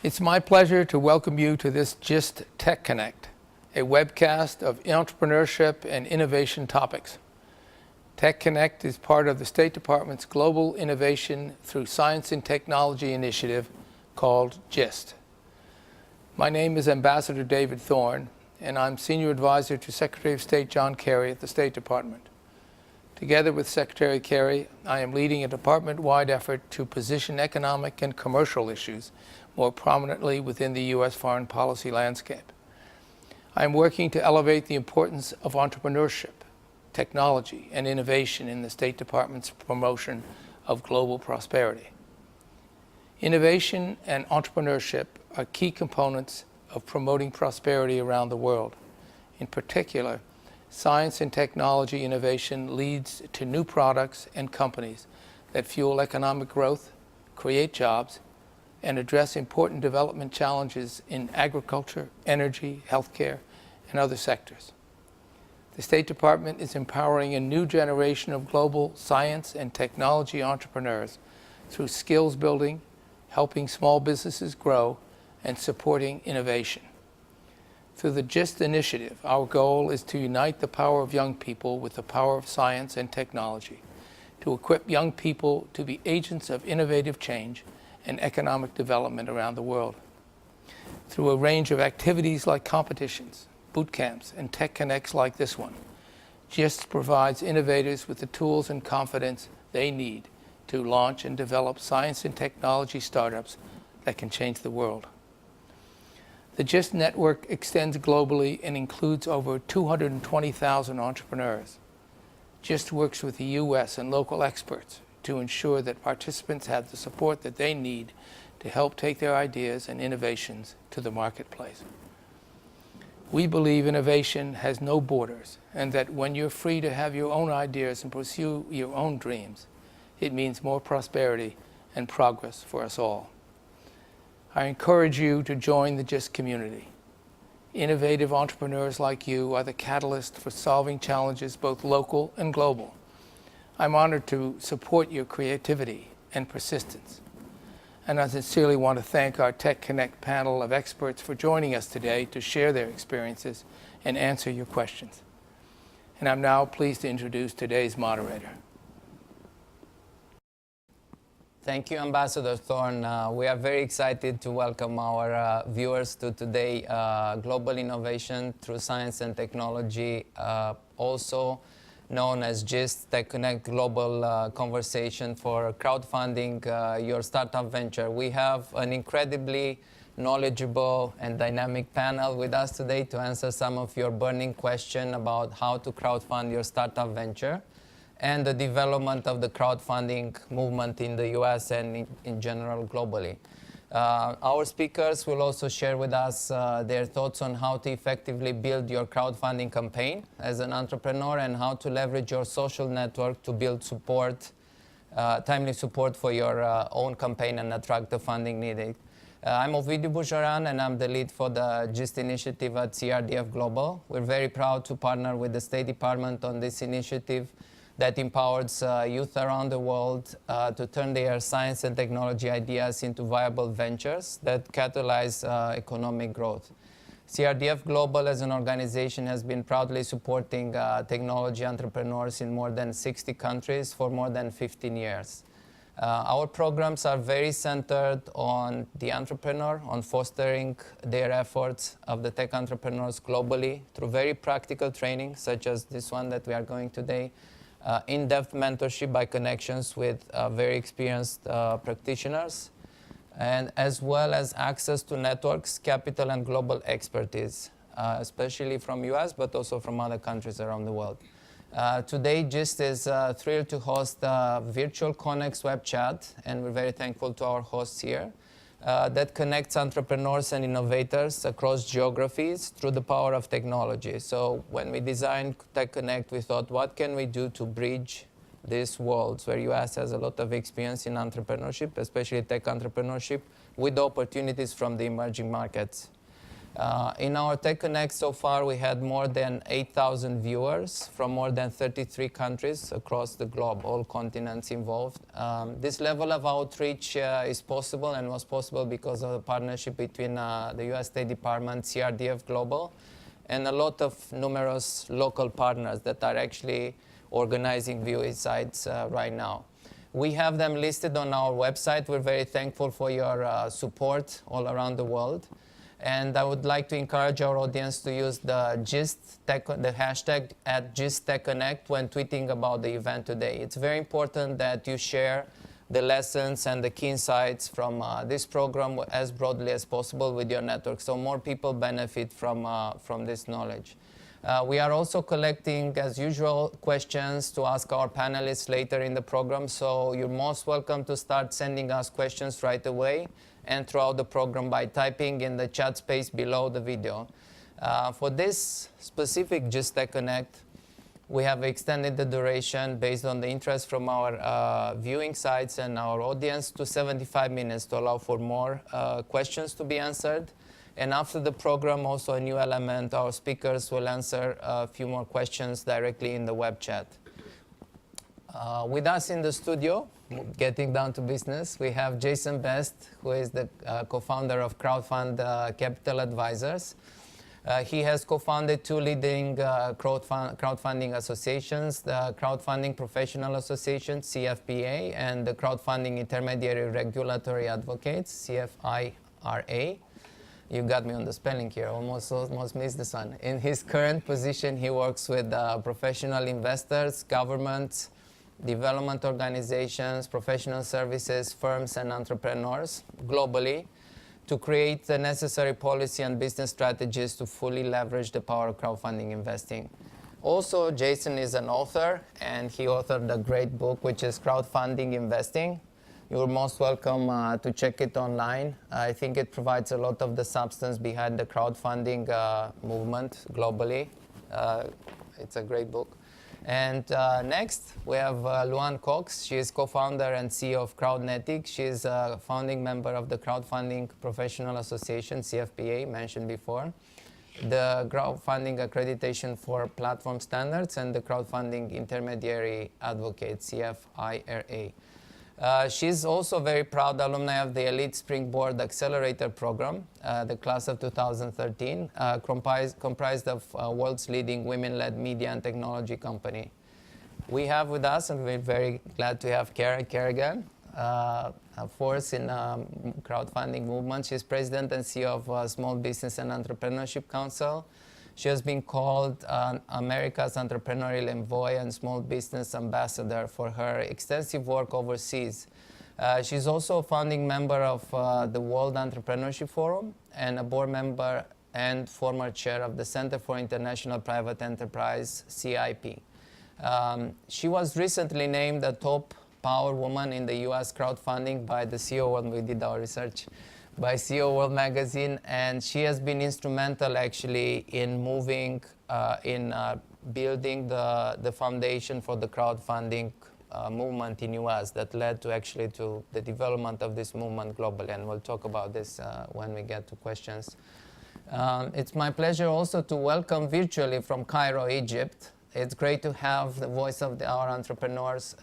It's my pleasure to welcome you to this GIST TechConnect, a webcast of entrepreneurship and innovation topics. TechConnect is part of the State Department's Global Innovation Through Science and Technology initiative called GIST. My name is Ambassador David Thorne, and I'm Senior Advisor to Secretary of State John Kerry at the State Department. Together with Secretary Kerry, I am leading a department-wide effort to position economic and commercial issues more prominently within the U.S. foreign policy landscape. I am working to elevate the importance of entrepreneurship, technology, and innovation in the State Department's promotion of global prosperity. Innovation and entrepreneurship are key components of promoting prosperity around the world. In particular, science and technology innovation leads to new products and companies that fuel economic growth, create jobs, and address important development challenges in agriculture, energy, healthcare, and other sectors. The State Department is empowering a new generation of global science and technology entrepreneurs through skills building, helping small businesses grow, and supporting innovation. Through the GIST initiative, our goal is to unite the power of young people with the power of science and technology, to equip young people to be agents of innovative change and economic development around the world. Through a range of activities like competitions, boot camps, and tech connects like this one, GIST provides innovators with the tools and confidence they need to launch and develop science and technology startups that can change the world. The GIST network extends globally and includes over 220,000 entrepreneurs. GIST works with the U.S. and local experts to ensure that participants have the support that they need to help take their ideas and innovations to the marketplace. We believe innovation has no borders, and that when you're free to have your own ideas and pursue your own dreams, it means more prosperity and progress for us all. I encourage you to join the GIST community. Innovative entrepreneurs like you are the catalyst for solving challenges both local and global. I'm honored to support your creativity and persistence. And I sincerely want to thank our TechConnect panel of experts for joining us today to share their experiences and answer your questions. And I'm now pleased to introduce today's moderator. Thank you, Ambassador Thorne. We are very excited to welcome our viewers to today Global Innovation Through Science and Technology, also known as GIST, TechConnect Global Conversation for crowdfunding your startup venture. We have an incredibly knowledgeable and dynamic panel with us today to answer some of your burning questions about how to crowdfund your startup venture and the development of the crowdfunding movement in the US and in general globally. Our speakers will also share with us their thoughts on how to effectively build your crowdfunding campaign as an entrepreneur and how to leverage your social network to build support, timely support for your own campaign and attract the funding needed. I'm Ovidiu Bujoran, and I'm the lead for the GIST initiative at CRDF Global. We're very proud to partner with the State Department on this initiative that empowers youth around the world to turn their science and technology ideas into viable ventures that catalyze economic growth. CRDF Global as an organization has been proudly supporting technology entrepreneurs in more than 60 countries for more than 15 years. Our programs are very centered on the entrepreneur, on fostering their efforts of the tech entrepreneurs globally through very practical training, such as this one that we are going today, in-depth mentorship by connections with very experienced practitioners, and as well as access to networks, capital, and global expertise, especially from US, but also from other countries around the world. Today, GIST is thrilled to host a virtual Connex web chat, and we're very thankful to our hosts here, that connects entrepreneurs and innovators across geographies through the power of technology. So when we designed TechConnect, we thought, what can we do to bridge these worlds where US has a lot of experience in entrepreneurship, especially tech entrepreneurship, with the opportunities from the emerging markets. In our TechConnect so far, we had more than 8,000 viewers from more than 33 countries across the globe, all continents involved. This level of outreach is possible and was possible because of the partnership between the US State Department, CRDF Global, and a lot of numerous local partners that are actually organizing viewing sites right now. We have them listed on our website. We're very thankful for your support all around the world. And I would like to encourage our audience to use the hashtag @GistTechConnect when tweeting about the event today. It's very important that you share the lessons and the key insights from this program as broadly as possible with your network, so more people benefit from this knowledge. We are also collecting, as usual, questions to ask our panelists later in the program, so you're most welcome to start sending us questions right away and throughout the program by typing in the chat space below the video. For this specific Just TechConnect, we have extended the duration based on the interest from our viewing sites and our audience to 75 minutes to allow for more questions to be answered. And after the program, also a new element, our speakers will answer a few more questions directly in the web chat. With us in the studio, getting down to business, we have Jason Best, who is the co-founder of Crowdfund Capital Advisors. He has co-founded two leading crowdfunding associations, the Crowdfunding Professional Association, CFPA, and the Crowdfunding Intermediary Regulatory Advocates, CFIRA. You got me on the spelling here, almost missed this one. In his current position, he works with professional investors, governments, development organizations, professional services, firms, and entrepreneurs globally to create the necessary policy and business strategies to fully leverage the power of crowdfunding investing. Also, Jason is an author, and he authored a great book, which is Crowdfunding Investing. You're most welcome to check it online. I think it provides a lot of the substance behind the crowdfunding movement globally. It's a great book. And next, we have Luan Cox. She is co-founder and CEO of Crowdnetic. She is a founding member of the Crowdfunding Professional Association, CFPA, mentioned before, the Crowdfunding Accreditation for Platform Standards, and the Crowdfunding Intermediary Advocate, CFIRA. She's also very proud alumni of the Elite Springboard Accelerator Program, the class of 2013, comprised of world's leading women-led media and technology company. We have with us, and we're very glad to have Kara Kerrigan, a force in crowdfunding movement. She's president and CEO of Small Business and Entrepreneurship Council. She has been called America's Entrepreneurial Envoy and Small Business Ambassador for her extensive work overseas. She's also a founding member of the World Entrepreneurship Forum and a board member and former chair of the Center for International Private Enterprise, CIP. She was recently named a top power woman in the US crowdfunding by the CEO when we did our research, by CEO World Magazine, and she has been instrumental actually in moving, building the foundation for the crowdfunding movement in US that led to actually to the development of this movement globally, and we'll talk about this when we get to questions. It's my pleasure also to welcome virtually from Cairo, Egypt. It's great to have the voice of our entrepreneurs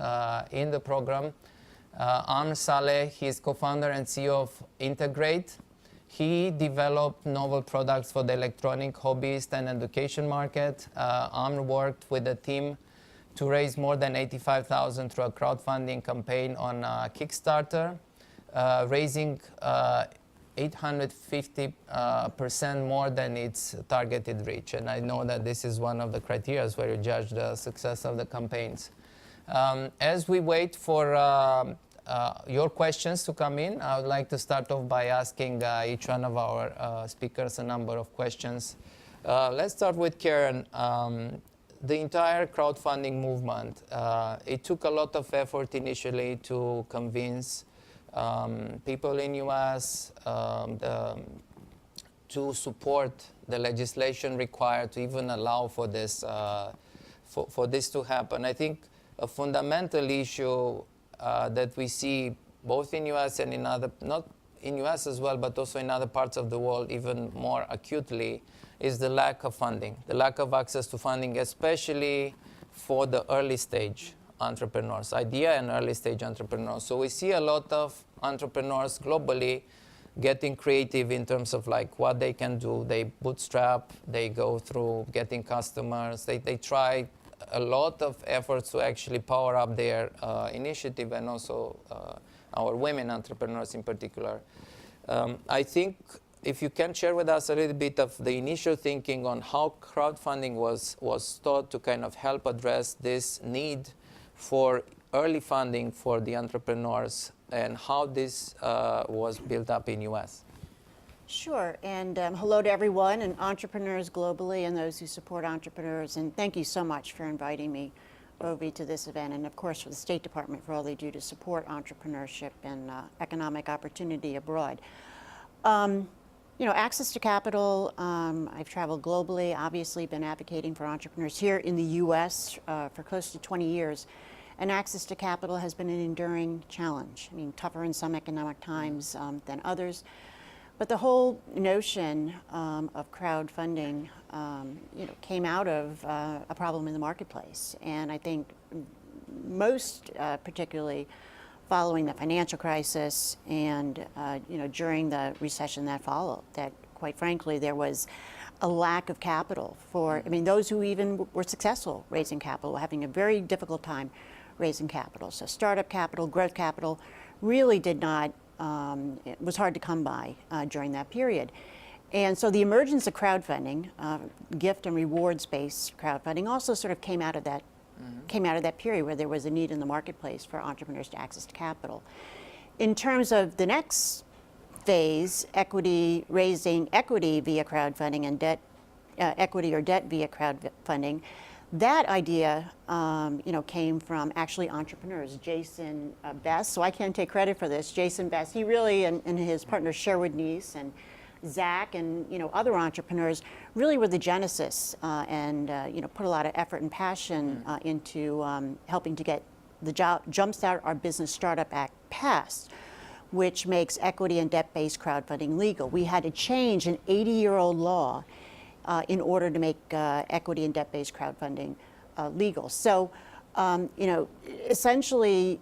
in the program. Amr Saleh, he's co-founder and CEO of Integrate. He developed novel products for the electronic hobbyist and education market. Amr worked with a team to raise more than $85,000 through a crowdfunding campaign on Kickstarter, raising 850% more than its targeted reach. And I know that this is one of the criteria where you judge the success of the campaigns. As we wait for your questions to come in, I would like to start off by asking each one of our speakers a number of questions. Let's start with Karen. The entire crowdfunding movement, it took a lot of effort initially to convince people in US to support the legislation required to even allow for this, for this to happen. I think a fundamental issue that we see both in US and in other, not in US as well, but also in other parts of the world even more acutely, is the lack of funding, the lack of access to funding, especially for the early stage entrepreneurs, idea and early stage entrepreneurs. So we see a lot of entrepreneurs globally getting creative in terms of like what they can do. They bootstrap, they go through getting customers, they try a lot of efforts to actually power up their initiative, and also our women entrepreneurs in particular. I think if you can share with us a little bit of the initial thinking on how crowdfunding was thought to kind of help address this need for early funding for the entrepreneurs, and how this was built up in US. Sure, and hello to everyone, and entrepreneurs globally and those who support entrepreneurs, and thank you so much for inviting me, Ovi, to this event, and of course for the State Department for all they do to support entrepreneurship and economic opportunity abroad. You know, access to capital, I've traveled globally, obviously been advocating for entrepreneurs here in the US for close to 20 years. And access to capital has been an enduring challenge. I mean, tougher in some economic times than others. But the whole notion of crowdfunding, you know, came out of a problem in the marketplace. And I think most particularly following the financial crisis and you know, during the recession that followed, that quite frankly there was a lack of capital for, I mean, those who even were successful raising capital were having a very difficult time raising capital. So startup capital, growth capital really did not, it was hard to come by during that period. And so the emergence of crowdfunding, gift and rewards-based crowdfunding, also sort of came out of that period where there was a need in the marketplace for entrepreneurs to access to capital. In terms of the next phase, raising equity via crowdfunding and debt, equity or debt via crowdfunding, that idea you know, came from actually entrepreneurs. Jason Best, so I can't take credit for this, Jason Best, he really, and his partner Sherwood Neese and Zach and you know, other entrepreneurs really were the genesis and you know, put a lot of effort and passion into helping to get the Jumpstart Our Business Startup Act passed, which makes equity and debt-based crowdfunding legal. We had to change an 80-year-old law in order to make equity and debt-based crowdfunding legal. So, you know, essentially,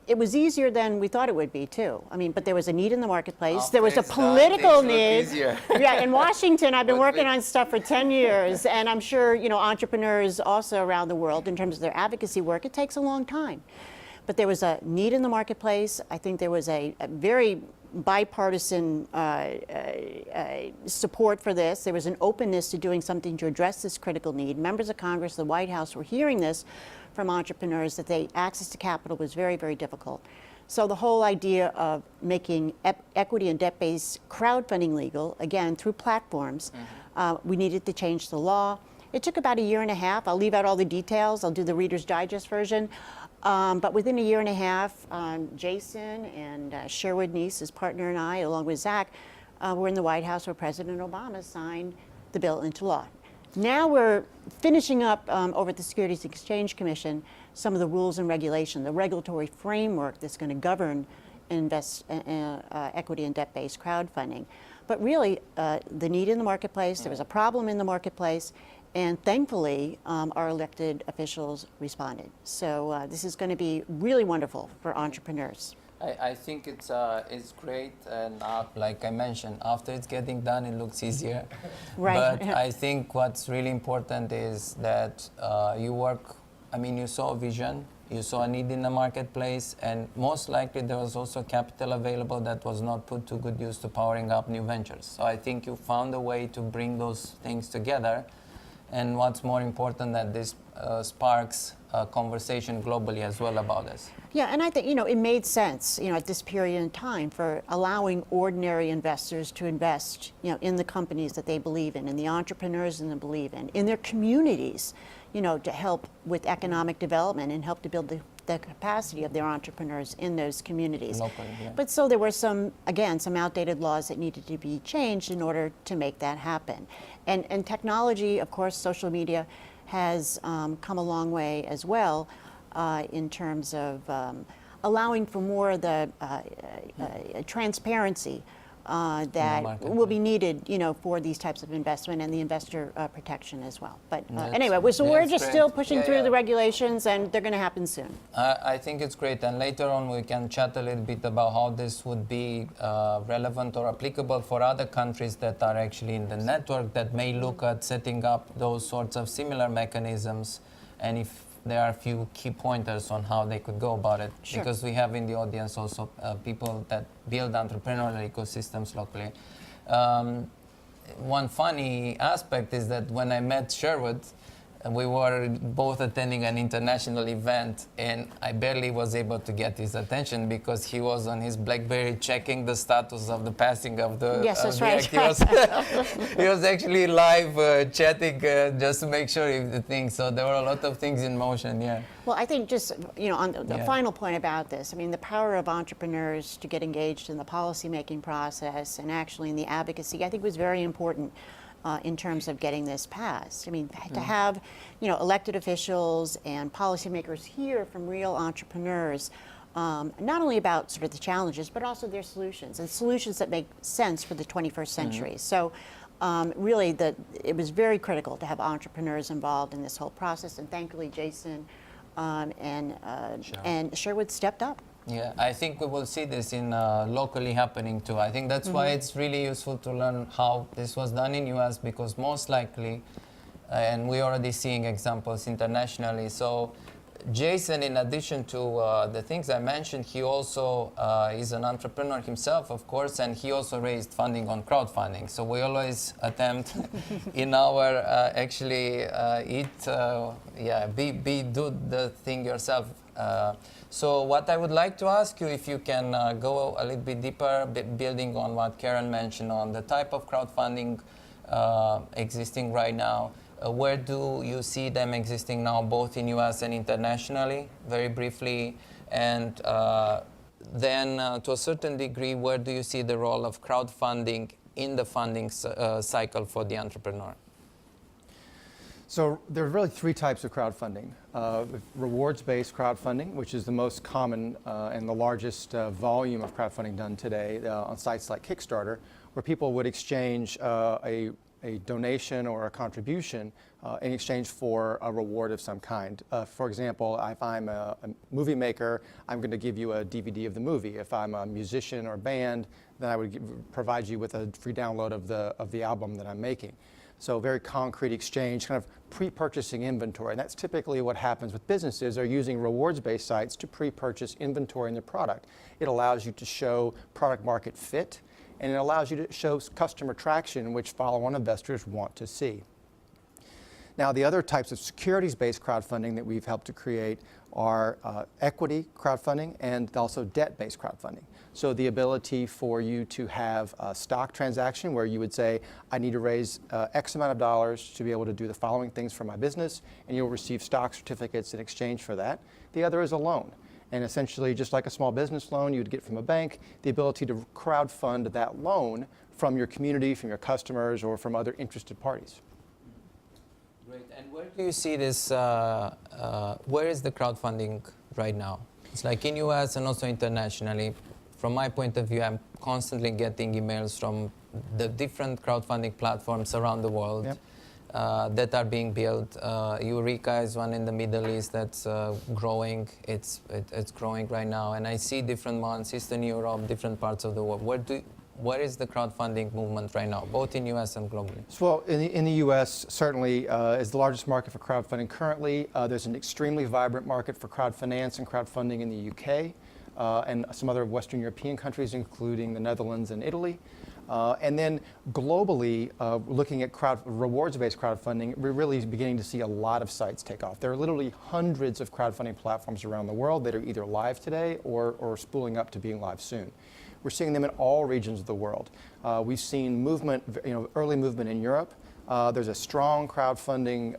it was easier than we thought it would be, too. I mean, but there was a need in the marketplace. There was a political need. Yeah, in Washington, I've been working on stuff for 10 years, and I'm sure, you know, entrepreneurs also around the world, in terms of their advocacy work, it takes a long time. But there was a need in the marketplace. I think there was a very bipartisan support for this. There was an openness to doing something to address this critical need. Members of Congress, the White House were hearing this from entrepreneurs, that access to capital was very, very difficult. So the whole idea of making equity and debt-based crowdfunding legal, again, through platforms, we needed to change the law. It took about a year and a half. I'll leave out all the details. I'll do the Reader's Digest version. But within a year and a half, Jason and Sherwood Neese, his partner, and I, along with Zach, were in the White House where President Obama signed the bill into law. Now we're finishing up over at the Securities and Exchange Commission some of the rules and regulation, the regulatory framework that's going to govern equity and debt-based crowdfunding. But really, the need in the marketplace, there was a problem in the marketplace, and thankfully, our elected officials responded. So this is going to be really wonderful for entrepreneurs. I think it's great, and like I mentioned, after it's getting done, it looks easier. Right. But I think what's really important is that you work, I mean, you saw a vision, you saw a need in the marketplace, and most likely there was also capital available that was not put to good use to powering up new ventures. So I think you found a way to bring those things together. And what's more important, that this sparks a conversation globally as well about this. Yeah, and I think, you know, it made sense, you know, at this period in time for allowing ordinary investors to invest, you know, in the companies that they believe in the entrepreneurs that they believe in their communities, you know, to help with economic development and help to build the capacity of their entrepreneurs in those communities. Locally, yeah. But so there were some outdated laws that needed to be changed in order to make that happen. And technology, of course, social media has come a long way as well in terms of allowing for more of the transparency that market, will be needed, for these types of investment and the investor protection as well. But That's- anyway, so we're that's just great. still pushing Yeah, through yeah. the regulations, and they're going to happen soon. I think it's great, and later on we can chat a little bit about how this would be relevant or applicable for other countries that are actually in the network that may look at setting up those sorts of similar mechanisms, and if there are a few key pointers on how they could go about it. Sure. Because we have in the audience also people that build entrepreneurial ecosystems locally. One funny aspect is that when I met Sherwood, we were both attending an international event, and I barely was able to get his attention because he was on his BlackBerry checking the status of the passing of the Yes, that's the right. act. He was actually live chatting just to make sure if the thing. So there were a lot of things in motion. Yeah. Well, I think just, on the Yeah. final point about this, I mean, the power of entrepreneurs to get engaged in the policymaking process and actually in the advocacy, I think was very important in terms of getting this passed. I mean, to have, elected officials and policymakers hear from real entrepreneurs, not only about sort of the challenges, but also their solutions, and solutions that make sense for the 21st century. So really, it was very critical to have entrepreneurs involved in this whole process, and thankfully Jason and Sherwood stepped up. Yeah, I think we will see this in locally happening too. I think that's why it's really useful to learn how this was done in US, because most likely, and we're already seeing examples internationally. So Jason, in addition to the things I mentioned, he also is an entrepreneur himself, of course, and he also raised funding on crowdfunding. So we always attempt in our do the thing yourself. So what I would like to ask you, if you can go a little bit deeper, building on what Karen mentioned on the type of crowdfunding existing right now, where do you see them existing now, both in US and internationally, very briefly, and then to a certain degree, where do you see the role of crowdfunding in the funding cycle for the entrepreneur? So there are really three types of crowdfunding. Rewards-based crowdfunding, which is the most common and the largest volume of crowdfunding done today on sites like Kickstarter, where people would exchange a donation or a contribution in exchange for a reward of some kind. For example, if I'm a movie maker, I'm going to give you a DVD of the movie. If I'm a musician or band, then I would provide you with a free download of the album that I'm making. So very concrete exchange, kind of pre-purchasing inventory. And that's typically what happens with businesses. They're using rewards-based sites to pre-purchase inventory in their product. It allows you to show product market fit, and it allows you to show customer traction, which follow-on investors want to see. Now, the other types of securities-based crowdfunding that we've helped to create are equity crowdfunding and also debt-based crowdfunding. So the ability for you to have a stock transaction where you would say, I need to raise X amount of dollars to be able to do the following things for my business, and you'll receive stock certificates in exchange for that. The other is a loan. And essentially, just like a small business loan you would get from a bank, the ability to crowdfund that loan from your community, from your customers, or from other interested parties. Great. And where do you see this, where is the crowdfunding right now? It's like in US and also internationally. From my point of view, I'm constantly getting emails from the different crowdfunding platforms around the world. Yep. That are being built. Eureka is one in the Middle East that's growing. It's growing right now, and I see different ones, Eastern Europe, different parts of the world. Where is the crowdfunding movement right now, both in US and globally? So, well, in the US, certainly is the largest market for crowdfunding currently. There's an extremely vibrant market for crowdfinance and crowdfunding in the UK and some other Western European countries, including the Netherlands and Italy. And then globally, looking at rewards-based crowdfunding, we're really beginning to see a lot of sites take off. There are literally hundreds of crowdfunding platforms around the world that are either live today or spooling up to being live soon. We're seeing them in all regions of the world. We've seen movement, early movement in Europe. There's a strong crowdfunding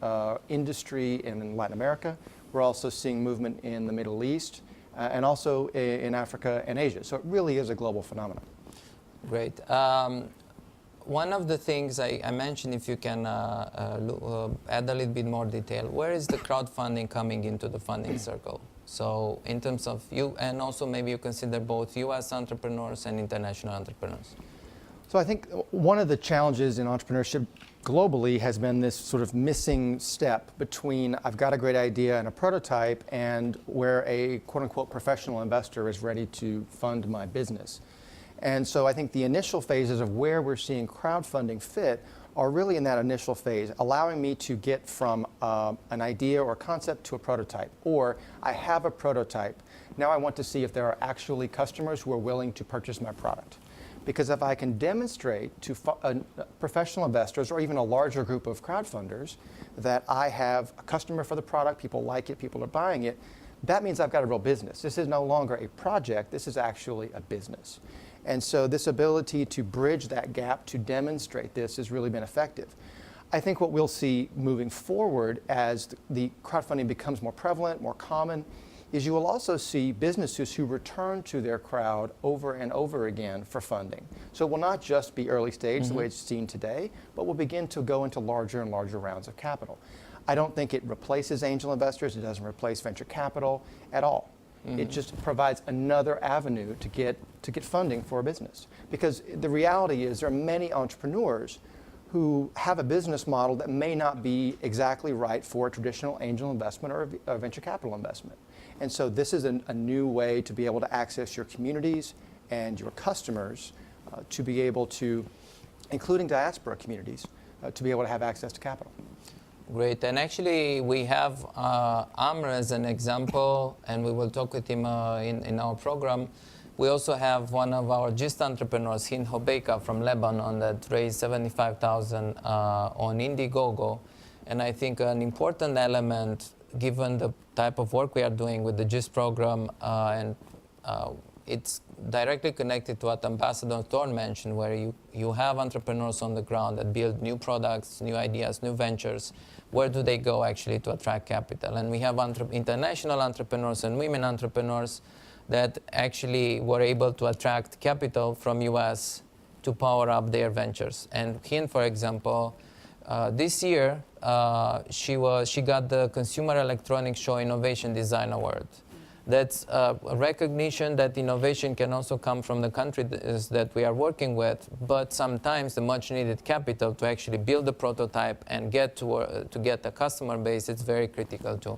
industry in Latin America. We're also seeing movement in the Middle East and also in Africa and Asia. So it really is a global phenomenon. Great. One of the things I mentioned, if you can add a little bit more detail, where is the crowdfunding coming into the funding circle? So in terms of you, and also maybe you consider both US entrepreneurs and international entrepreneurs. So I think one of the challenges in entrepreneurship globally has been this sort of missing step between I've got a great idea and a prototype and where a quote unquote professional investor is ready to fund my business. And so I think the initial phases of where we're seeing crowdfunding fit are really in that initial phase, allowing me to get from an idea or concept to a prototype. Or I have a prototype. Now I want to see if there are actually customers who are willing to purchase my product. Because if I can demonstrate to professional investors or even a larger group of crowdfunders that I have a customer for the product, people like it, people are buying it, that means I've got a real business. This is no longer a project, this is actually a business. And so this ability to bridge that gap, to demonstrate this, has really been effective. I think what we'll see moving forward as the crowdfunding becomes more prevalent, more common, is you will also see businesses who return to their crowd over and over again for funding. So it will not just be early stage the way it's seen today, but will begin to go into larger and larger rounds of capital. I don't think it replaces angel investors. It doesn't replace venture capital at all. It just provides another avenue to get funding for a business. Because the reality is there are many entrepreneurs who have a business model that may not be exactly right for a traditional angel investment or a venture capital investment. And so this is a new way to be able to access your communities and your customers to be able to, including diaspora communities, to be able to have access to capital. Great, and actually we have Amr as an example, and we will talk with him in our program. We also have one of our GIST entrepreneurs, Hind Hobeika from Lebanon, that raised $75,000 on Indiegogo. And I think an important element, given the type of work we are doing with the GIST program, and it's directly connected to what Ambassador Thorne mentioned, where you have entrepreneurs on the ground that build new products, new ideas, new ventures. Where do they go actually to attract capital? And we have international entrepreneurs and women entrepreneurs that actually were able to attract capital from US to power up their ventures. And Hind, for example, this year, she got the Consumer Electronics Show Innovation Design Award. That's a recognition that innovation can also come from the countries that we are working with, but sometimes the much needed capital to actually build a prototype and get to get a customer base, it's very critical too.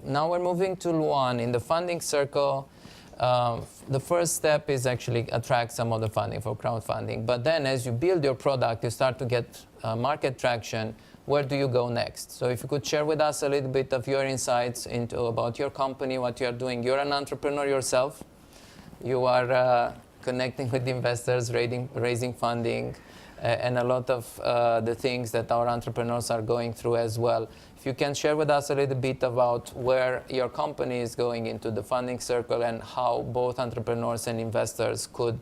Now we're moving to Luan. In the funding circle, the first step is actually attract some of the funding for crowdfunding. But then as you build your product, you start to get market traction. Where do you go next? So if you could share with us a little bit of your insights about your company, what you are doing. You're an entrepreneur yourself. You are connecting with investors, raising funding, and a lot of the things that our entrepreneurs are going through as well. If you can share with us a little bit about where your company is going into the funding circle and how both entrepreneurs and investors could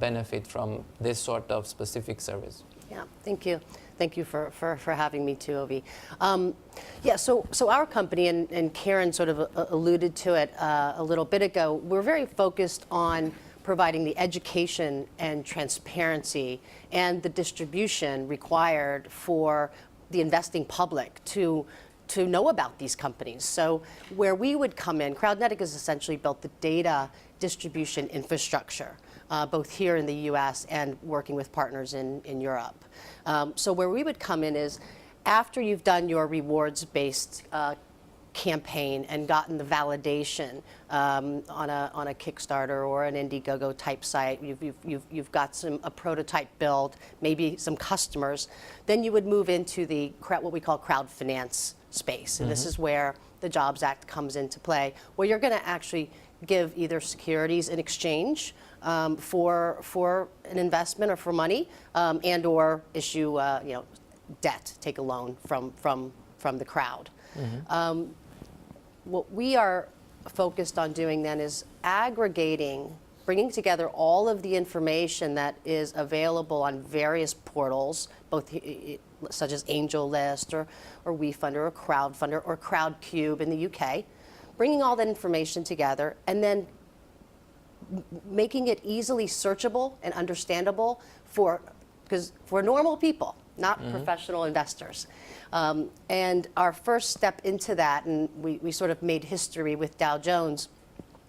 benefit from this sort of specific service. Yeah, thank you. Thank you for having me too, Ovi. Yeah, so our company, and Karen sort of alluded to it a little bit ago, we're very focused on providing the education and transparency and the distribution required for the investing public to know about these companies. So where we would come in, Crowdnetic has essentially built the data distribution infrastructure, both here in the US and working with partners in Europe. So where we would come in is after you've done your rewards-based campaign and gotten the validation on a Kickstarter or an Indiegogo type site, you've got a prototype build, maybe some customers, then you would move into the what we call crowd finance space. And this is where the Jobs Act comes into play, where you're going to actually give either securities in exchange for an investment or for money, and or issue debt, take a loan from the crowd. What we are focused on doing then is aggregating, bringing together all of the information that is available on various portals, both such as AngelList or WeFunder or Crowdfunder or Crowdcube in the UK, bringing all that information together and then making it easily searchable and understandable for normal people, not professional investors. And our first step into that, and we sort of made history with Dow Jones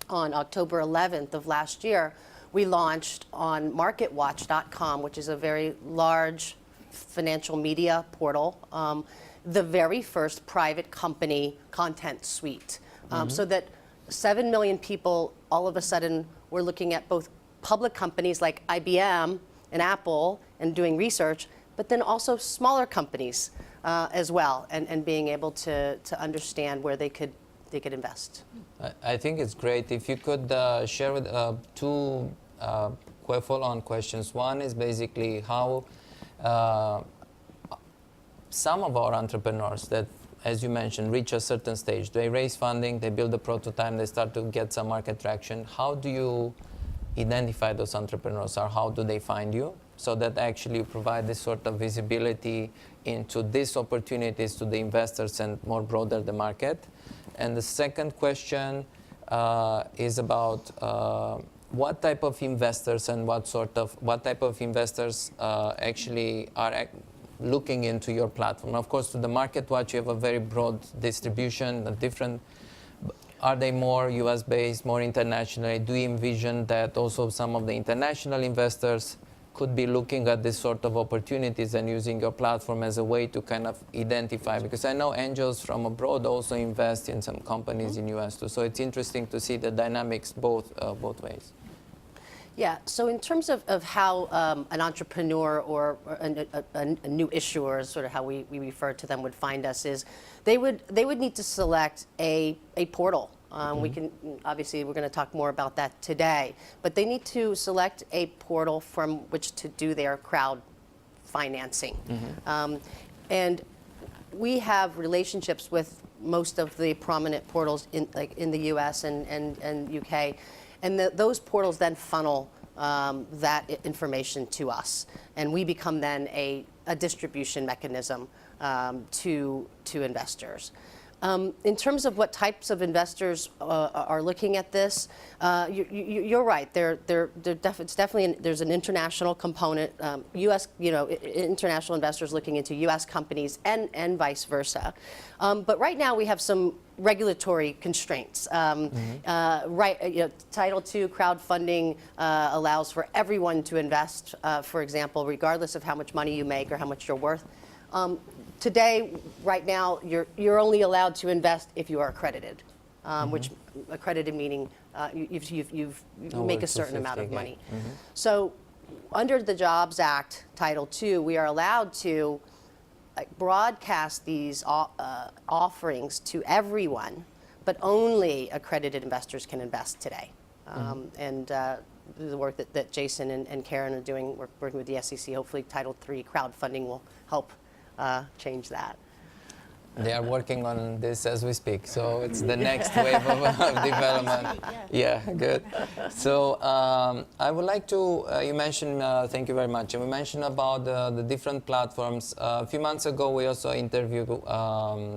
on October 11th of last year, we launched on marketwatch.com, which is a very large financial media portal, the very first private company content suite. So that 7 million people all of a sudden were looking at both public companies like IBM and Apple and doing research, but then also smaller companies as well, and being able to understand where they could invest. I think it's great. If you could share with two follow-on questions. One is basically how some of our entrepreneurs that, as you mentioned, reach a certain stage. They raise funding, they build a prototype, they start to get some market traction. How do you identify those entrepreneurs, or how do they find you, so that actually you provide this sort of visibility into these opportunities to the investors and more broader the market? And the second question is about what type of investors and what type of investors actually are looking into your platform. Of course, to the Market Watch, you have a very broad distribution, are they more US based, more internationally? Do you envision that also some of the international investors could be looking at this sort of opportunities and using your platform as a way to kind of identify? Because I know angels from abroad also invest in some companies in US too. So it's interesting to see the dynamics both ways. Yeah, so in terms of how an entrepreneur or a new issuer, is sort of how we refer to them, would find us, is they would need to select a portal. We can, obviously, we're going to talk more about that today, but they need to select a portal from which to do their crowd financing. And we have relationships with most of the prominent portals in the US and UK. And those portals then funnel that information to us, and we become then a distribution mechanism to investors. In terms of what types of investors are looking at this, you're right. It's definitely there's an international component. U.S. International investors looking into U.S. companies and vice versa. But right now we have some regulatory constraints. Title II crowdfunding allows for everyone to invest, for example, regardless of how much money you make or how much you're worth. Today, right now, you're only allowed to invest if you are accredited, which accredited meaning you make a certain amount of money. So under the Jobs Act, Title II, we are allowed to broadcast these offerings to everyone, but only accredited investors can invest today. And the work that Jason and Karen are doing, working with the SEC, hopefully Title III crowdfunding will help change that. They are working on this as we speak, so it's the next wave of development. Yeah, good. So I would like to, you mentioned, thank you very much, and we mentioned about the different platforms. A few months ago, we also interviewed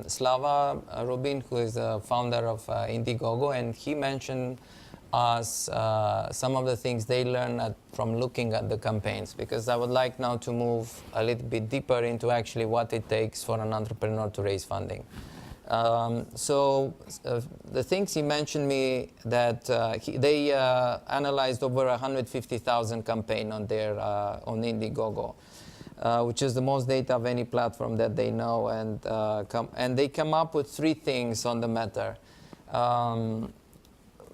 Slava Rubin, who is the founder of Indiegogo, and he mentioned us some of the things they learned from looking at the campaigns, because I would like now to move a little bit deeper into actually what it takes for an entrepreneur to raise funding. So the things he mentioned me that they analyzed over 150,000 campaigns on their on Indiegogo, which is the most data of any platform that they know, and they come up with three things on the matter.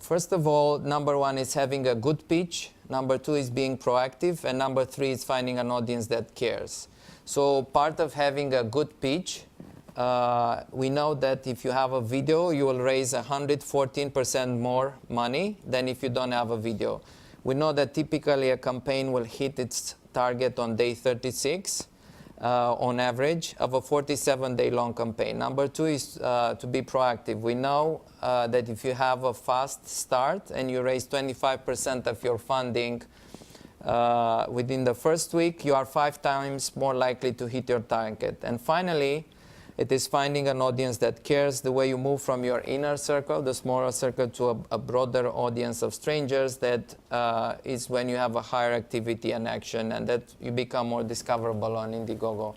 First of all, number one is having a good pitch. Number two is being proactive. And number three is finding an audience that cares. So part of having a good pitch, we know that if you have a video, you will raise 114% more money than if you don't have a video. We know that typically a campaign will hit its target on day 36. On average, of a 47-day long campaign. Number two is to be proactive. We know that if you have a fast start and you raise 25% of your funding within the first week, you are 5 times more likely to hit your target. And finally, It is finding an audience that cares, the way you move from your inner circle, the smaller circle, to a broader audience of strangers. That is when you have a higher activity and action, and that you become more discoverable on Indiegogo.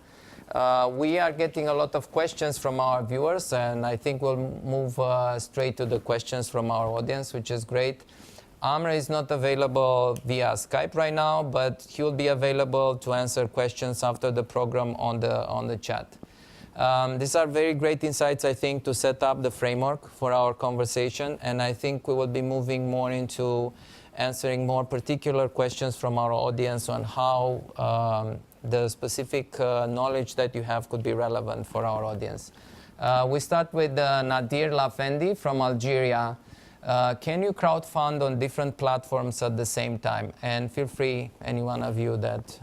We are getting a lot of questions from our viewers, and I think we'll move straight to the questions from our audience, which is great. Amr is not available via Skype right now, but he will be available to answer questions after the program on the chat. These are very great insights, I think, to set up the framework for our conversation, and I think we will be moving more into answering more particular questions from our audience on how the specific knowledge that you have could be relevant for our audience. We start with Nadir Lafendi from Algeria. Can you crowdfund on different platforms at the same time? And feel free, any one of you that...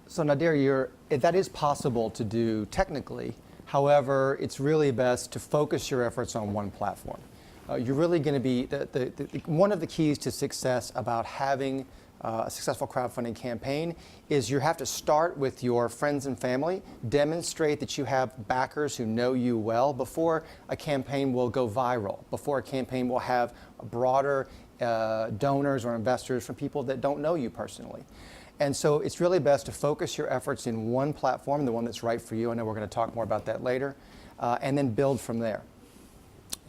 So Nadir, that is possible to do technically. However, it's really best to focus your efforts on one platform. You're really going to be, one of the keys to success about having a successful crowdfunding campaign is you have to start with your friends and family, demonstrate that you have backers who know you well before a campaign will go viral, before a campaign will have broader donors or investors from people that don't know you personally. And so it's really best to focus your efforts in one platform, the one that's right for you. I know we're going to talk more about that later, and then build from there.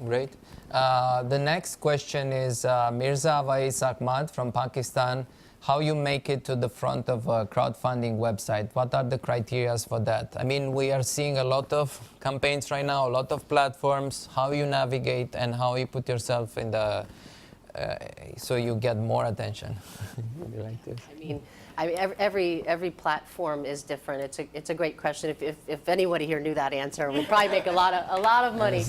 Great. The next question is Mirza Awais Ahmad from Pakistan. How you make it to the front of a crowdfunding website? What are the criteria for that? I mean, we are seeing a lot of campaigns right now, a lot of platforms. How you navigate and how you put yourself in the so you get more attention. Would you like to? I mean, every platform is different. It's a great question. If anybody here knew that answer, we'd probably make a lot of money.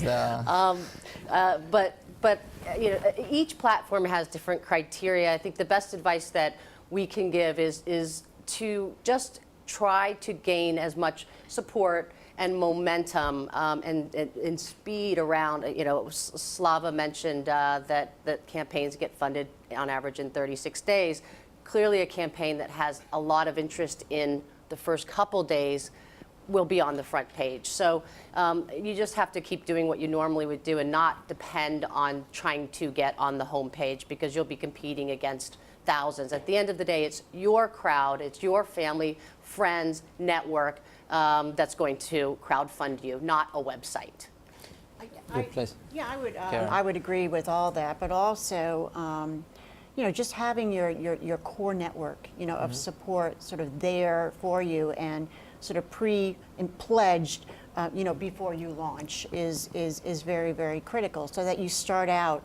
But you know, each platform has different criteria. I think the best advice that we can give is to just try to gain as much support and momentum and speed around. You know, Slava mentioned that campaigns get funded on average in 36 days. Clearly a campaign that has a lot of interest in the first couple days will be on the front page. So you just have to keep doing what you normally would do and not depend on trying to get on the home page, because you'll be competing against thousands. At the end of the day, it's your crowd, it's your family, friends, network that's going to crowdfund you, not a website. I would agree with all that, but also you know, just having your core network, you know, of support sort of there for you and sort of pledged, you know, before you launch is very, very critical, so that you start out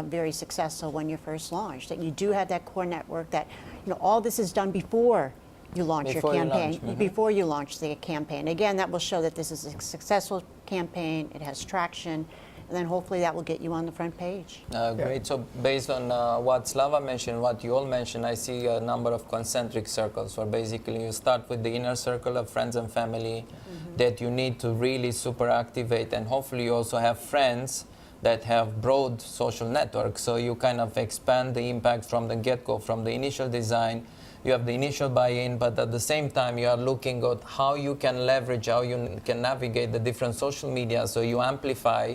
very successful when you first launch. That you do have that core network. That, you know, all this is done before you launch your campaign. Before you launch the campaign. Again, that will show that this is a successful campaign. It has traction. And then hopefully that will get you on the front page. Great. So based on what Slava mentioned, what you all mentioned, I see a number of concentric circles, where basically you start with the inner circle of friends and family that you need to really super activate, and hopefully you also have friends that have broad social networks, so you kind of expand the impact from the get-go, from the initial design. You have the initial buy-in, but at the same time you are looking at how you can leverage, how you can navigate the different social media, so you amplify.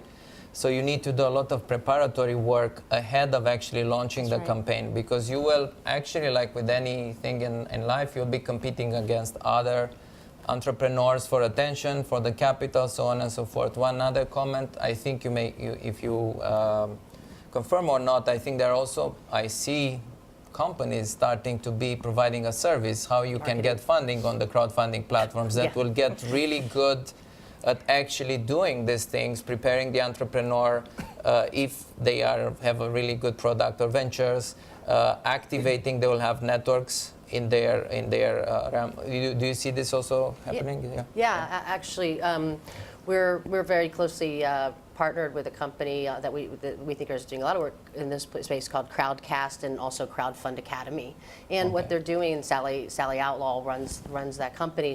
So you need to do a lot of preparatory work ahead of actually launching the campaign, because you will actually, like with anything in life, you'll be competing against other entrepreneurs for attention, for the capital, so on and so forth. One other comment, I think if you confirm or not, I think there are also, I see companies starting to be providing a service, how you can get funding on the crowdfunding platforms that will get really good at actually doing these things, preparing the entrepreneur if they have a really good product or ventures, activating. They will have networks in their realm. Do you see this also happening? Yeah, actually, we're very closely partnered with a company that we think is doing a lot of work in this space called Crowdcast, and also Crowdfund Academy. And what they're doing, and Sally Outlaw runs that company.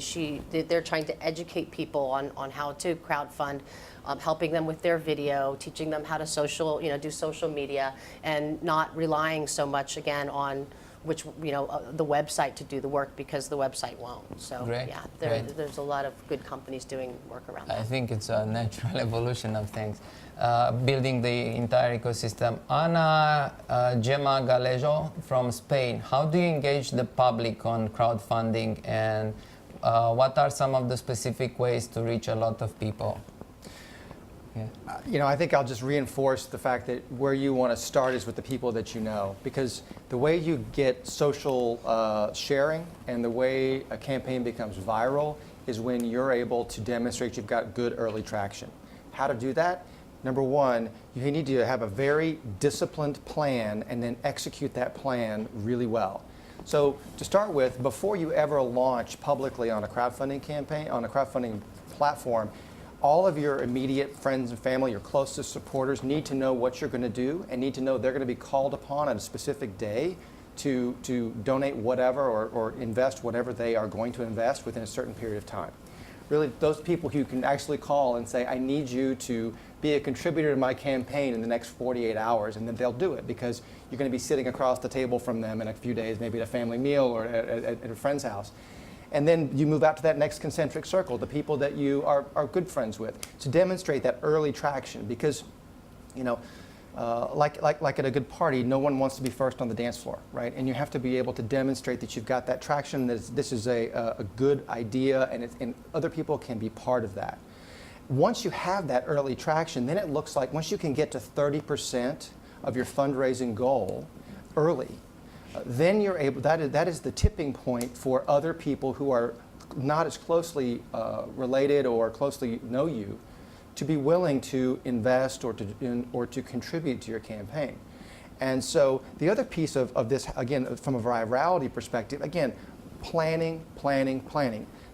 They're trying to educate people on how to crowdfund, helping them with their video, teaching them how to do social media, and not relying so much again on which the website to do the work because the website won't. So Great, yeah, great. there's a lot of good companies doing work around that. I think it's a natural evolution of things. Building the entire ecosystem. Ana Gemma Galejo from Spain. How do you engage the public on crowdfunding, and what are some of the specific ways to reach a lot of people? I think I'll just reinforce the fact that where you want to start is with the people that you know, because the way you get social sharing and the way a campaign becomes viral is when you're able to demonstrate you've got good early traction. How to do that? Number one, you need to have a very disciplined plan and then execute that plan really well. So to start with, before you ever launch publicly on a crowdfunding campaign, on a crowdfunding platform, all of your immediate friends and family, your closest supporters need to know what you're going to do and need to know they're going to be called upon on a specific day to donate whatever or invest whatever they are going to invest within a certain period of time. Really, those people who you can actually call and say, I need you to be a contributor to my campaign in the next 48 hours, and then they'll do it because you're going to be sitting across the table from them in a few days, maybe at a family meal or at a friend's house. And then you move out to that next concentric circle, the people that you are good friends with, to demonstrate that early traction. Because, like at a good party, no one wants to be first on the dance floor, right? And you have to be able to demonstrate that you've got that traction, that this is a good idea, and other people can be part of that. Once you have that early traction, then it looks like once you can get to 30% of your fundraising goal early, then you're able, that is the tipping point for other people who are not as closely related or closely know you to be willing to invest or to contribute to your campaign. And so the other piece of this, again, from a virality perspective, again, planning.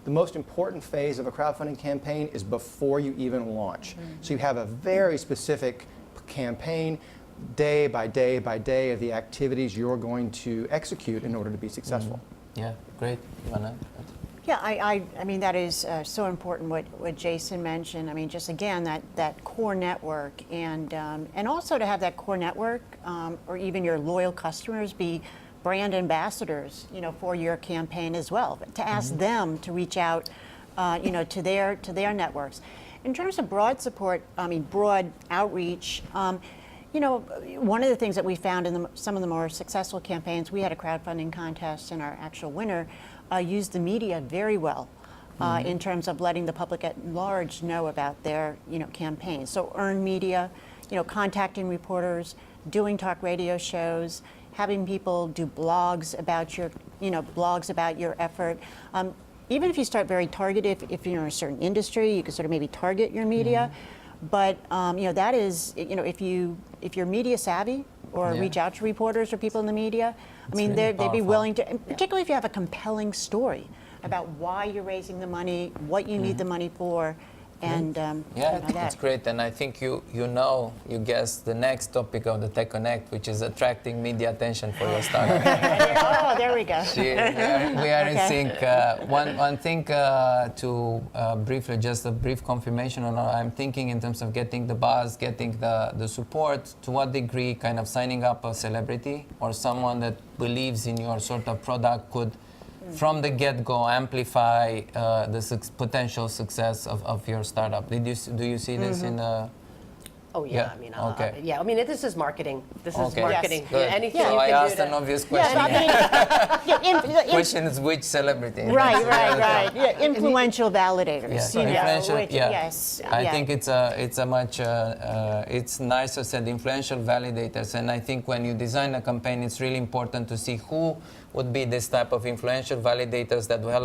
The most important phase of a crowdfunding campaign is before you even launch. So you have a very specific campaign, day by day by day, of the activities you're going to execute in order to be successful. Yeah, great. Yeah, I mean, that is so important what Jason mentioned. I mean, just again, that core network, and also to have that core network or even your loyal customers be brand ambassadors, for your campaign as well. But to ask them to reach out, to their networks. In terms of broad support, I mean, broad outreach. One of the things that we found in some of the more successful campaigns, we had a crowdfunding contest, and our actual winner used the media very well in terms of letting the public at large know about their campaign. So earned media, contacting reporters, doing talk radio shows, having people do blogs about your effort. Even if you start very targeted, if you're in a certain industry, you can sort of maybe target your media. But that is, if you're media savvy or reach out to reporters or people in the media, I mean, they'd be willing to, and particularly if you have a compelling story about why you're raising the money, what you need the money for, and that's great. And I think you guessed the next topic of the TechConnect, which is attracting media attention for your startup. Oh, there we go. We are in sync. One thing to briefly, just a brief confirmation on, I'm thinking in terms of getting the buzz, getting the support. To what degree kind of signing up a celebrity or someone that believes in your sort of product could, from the get-go, amplify the potential success of your startup? Do you see this in the... Oh yeah, I mean, I mean, this is marketing. This is marketing. Yes. Good. Anything So you I can asked an obvious question. Question is which celebrity? Right. Yeah, influential validators. Yes. I think it's a much it's nicer said, influential validators. And I think when you design a campaign, it's really important to see who would be this type of influential validators that will have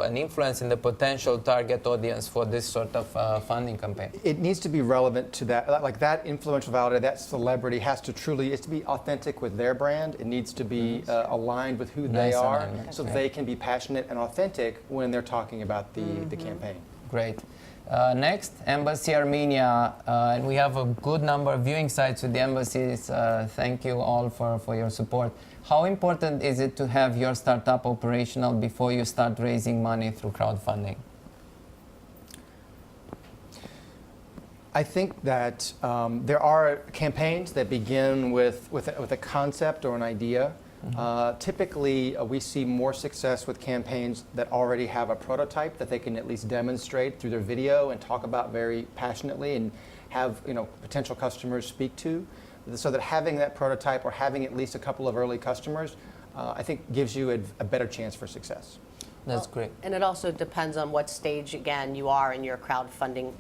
an influence in the potential target audience for this sort of funding campaign. It needs to be relevant to that, like that influential validator, that celebrity has to truly, it's to be authentic with their brand. It needs to be aligned with who they are, so they can be passionate and authentic when they're talking about the campaign. Great. Next, Embassy Armenia, and we have a good number of viewing sites with the embassies. Thank you all for your support. How important is it to have your startup operational before you start raising money through crowdfunding? I think that there are campaigns that begin with a concept or an idea, Typically, we see more success with campaigns that already have a prototype that they can at least demonstrate through their video and talk about very passionately and have potential customers speak to. So that having that prototype or having at least a couple of early customers, I think gives you a better chance for success. That's great. And it also depends on what stage, again, you are in your crowdfunding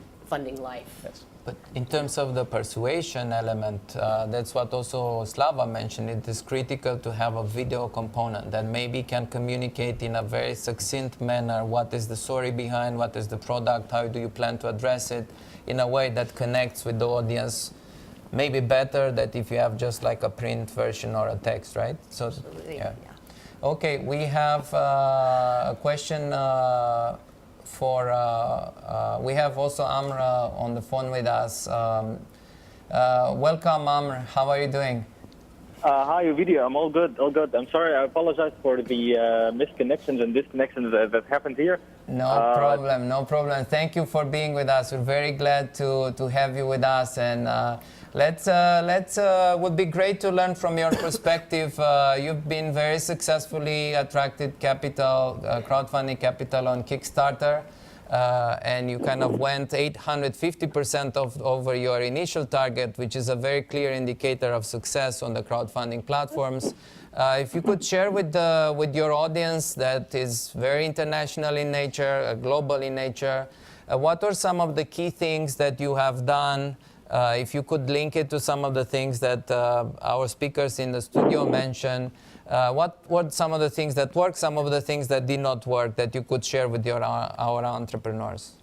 life. Yes. But in terms of the persuasion element, that's what also Slava mentioned. It is critical to have a video component that maybe can communicate in a very succinct manner what is the story behind, what is the product, how do you plan to address it in a way that connects with the audience, maybe better than if you have just like a print version or a text, right? So, Absolutely, yeah. Okay, we have a question we have also Amr on the phone with us. Welcome, Amr. How are you doing? Hi, Ovidio. I'm all good, all good. I'm sorry, I apologize for the misconnections and disconnections that happened here. No problem, no problem. Thank you for being with us. We're very glad to have you with us. And would be great to learn from your perspective. You've been very successfully attracted capital, crowdfunding capital on Kickstarter. And you kind of went 850% over your initial target, which is a very clear indicator of success on the crowdfunding platforms. If you could share with your audience that is very international in nature, global in nature, what are some of the key things that you have done? If you could link it to some of the things that our speakers in the studio mentioned, what some of the things that worked, some of the things that did not work that you could share with our entrepreneurs?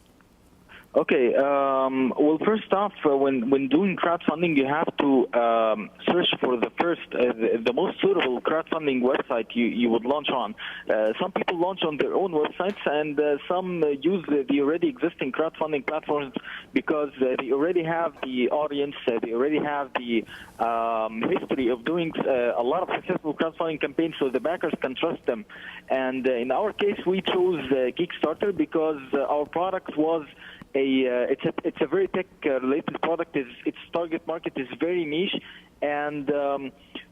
Okay. Well, first off, when doing crowdfunding, you have to search for the most suitable crowdfunding website you would launch on. Some people launch on their own websites, and some use the already existing crowdfunding platforms because they already have the audience, they already have the history of doing a lot of successful crowdfunding campaigns, so the backers can trust them. And in our case, we chose Kickstarter because our product was it's a very tech-related product. Its target market is very niche, and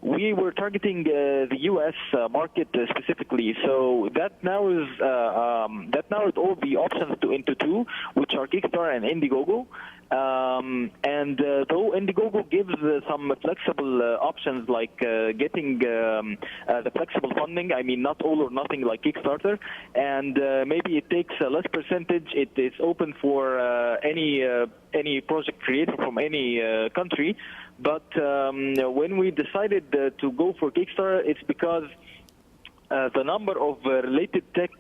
we were targeting the U.S. market specifically. So that narrows all the options into two, which are Kickstarter and Indiegogo. Though Indiegogo gives some flexible options like getting the flexible funding, I mean not all or nothing like Kickstarter, and maybe it takes a less percentage. It is open for any project creator from any country. But when we decided to go for Kickstarter, it's because the number of related tech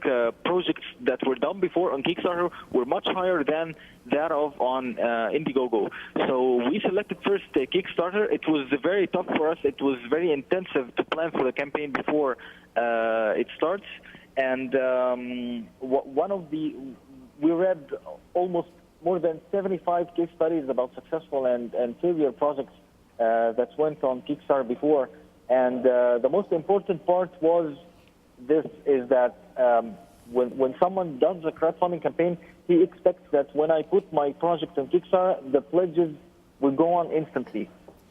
projects that were done before on Kickstarter were much higher than that on Indiegogo. So we selected first Kickstarter. It was very tough for us. It was very intensive to plan for the campaign before it starts. And we read almost more than 75 case studies about successful and failure projects that went on Kickstarter before. And the most important part is that when someone does a crowdfunding campaign, he expects that when I put my project on Kickstarter, the pledges will go on instantly.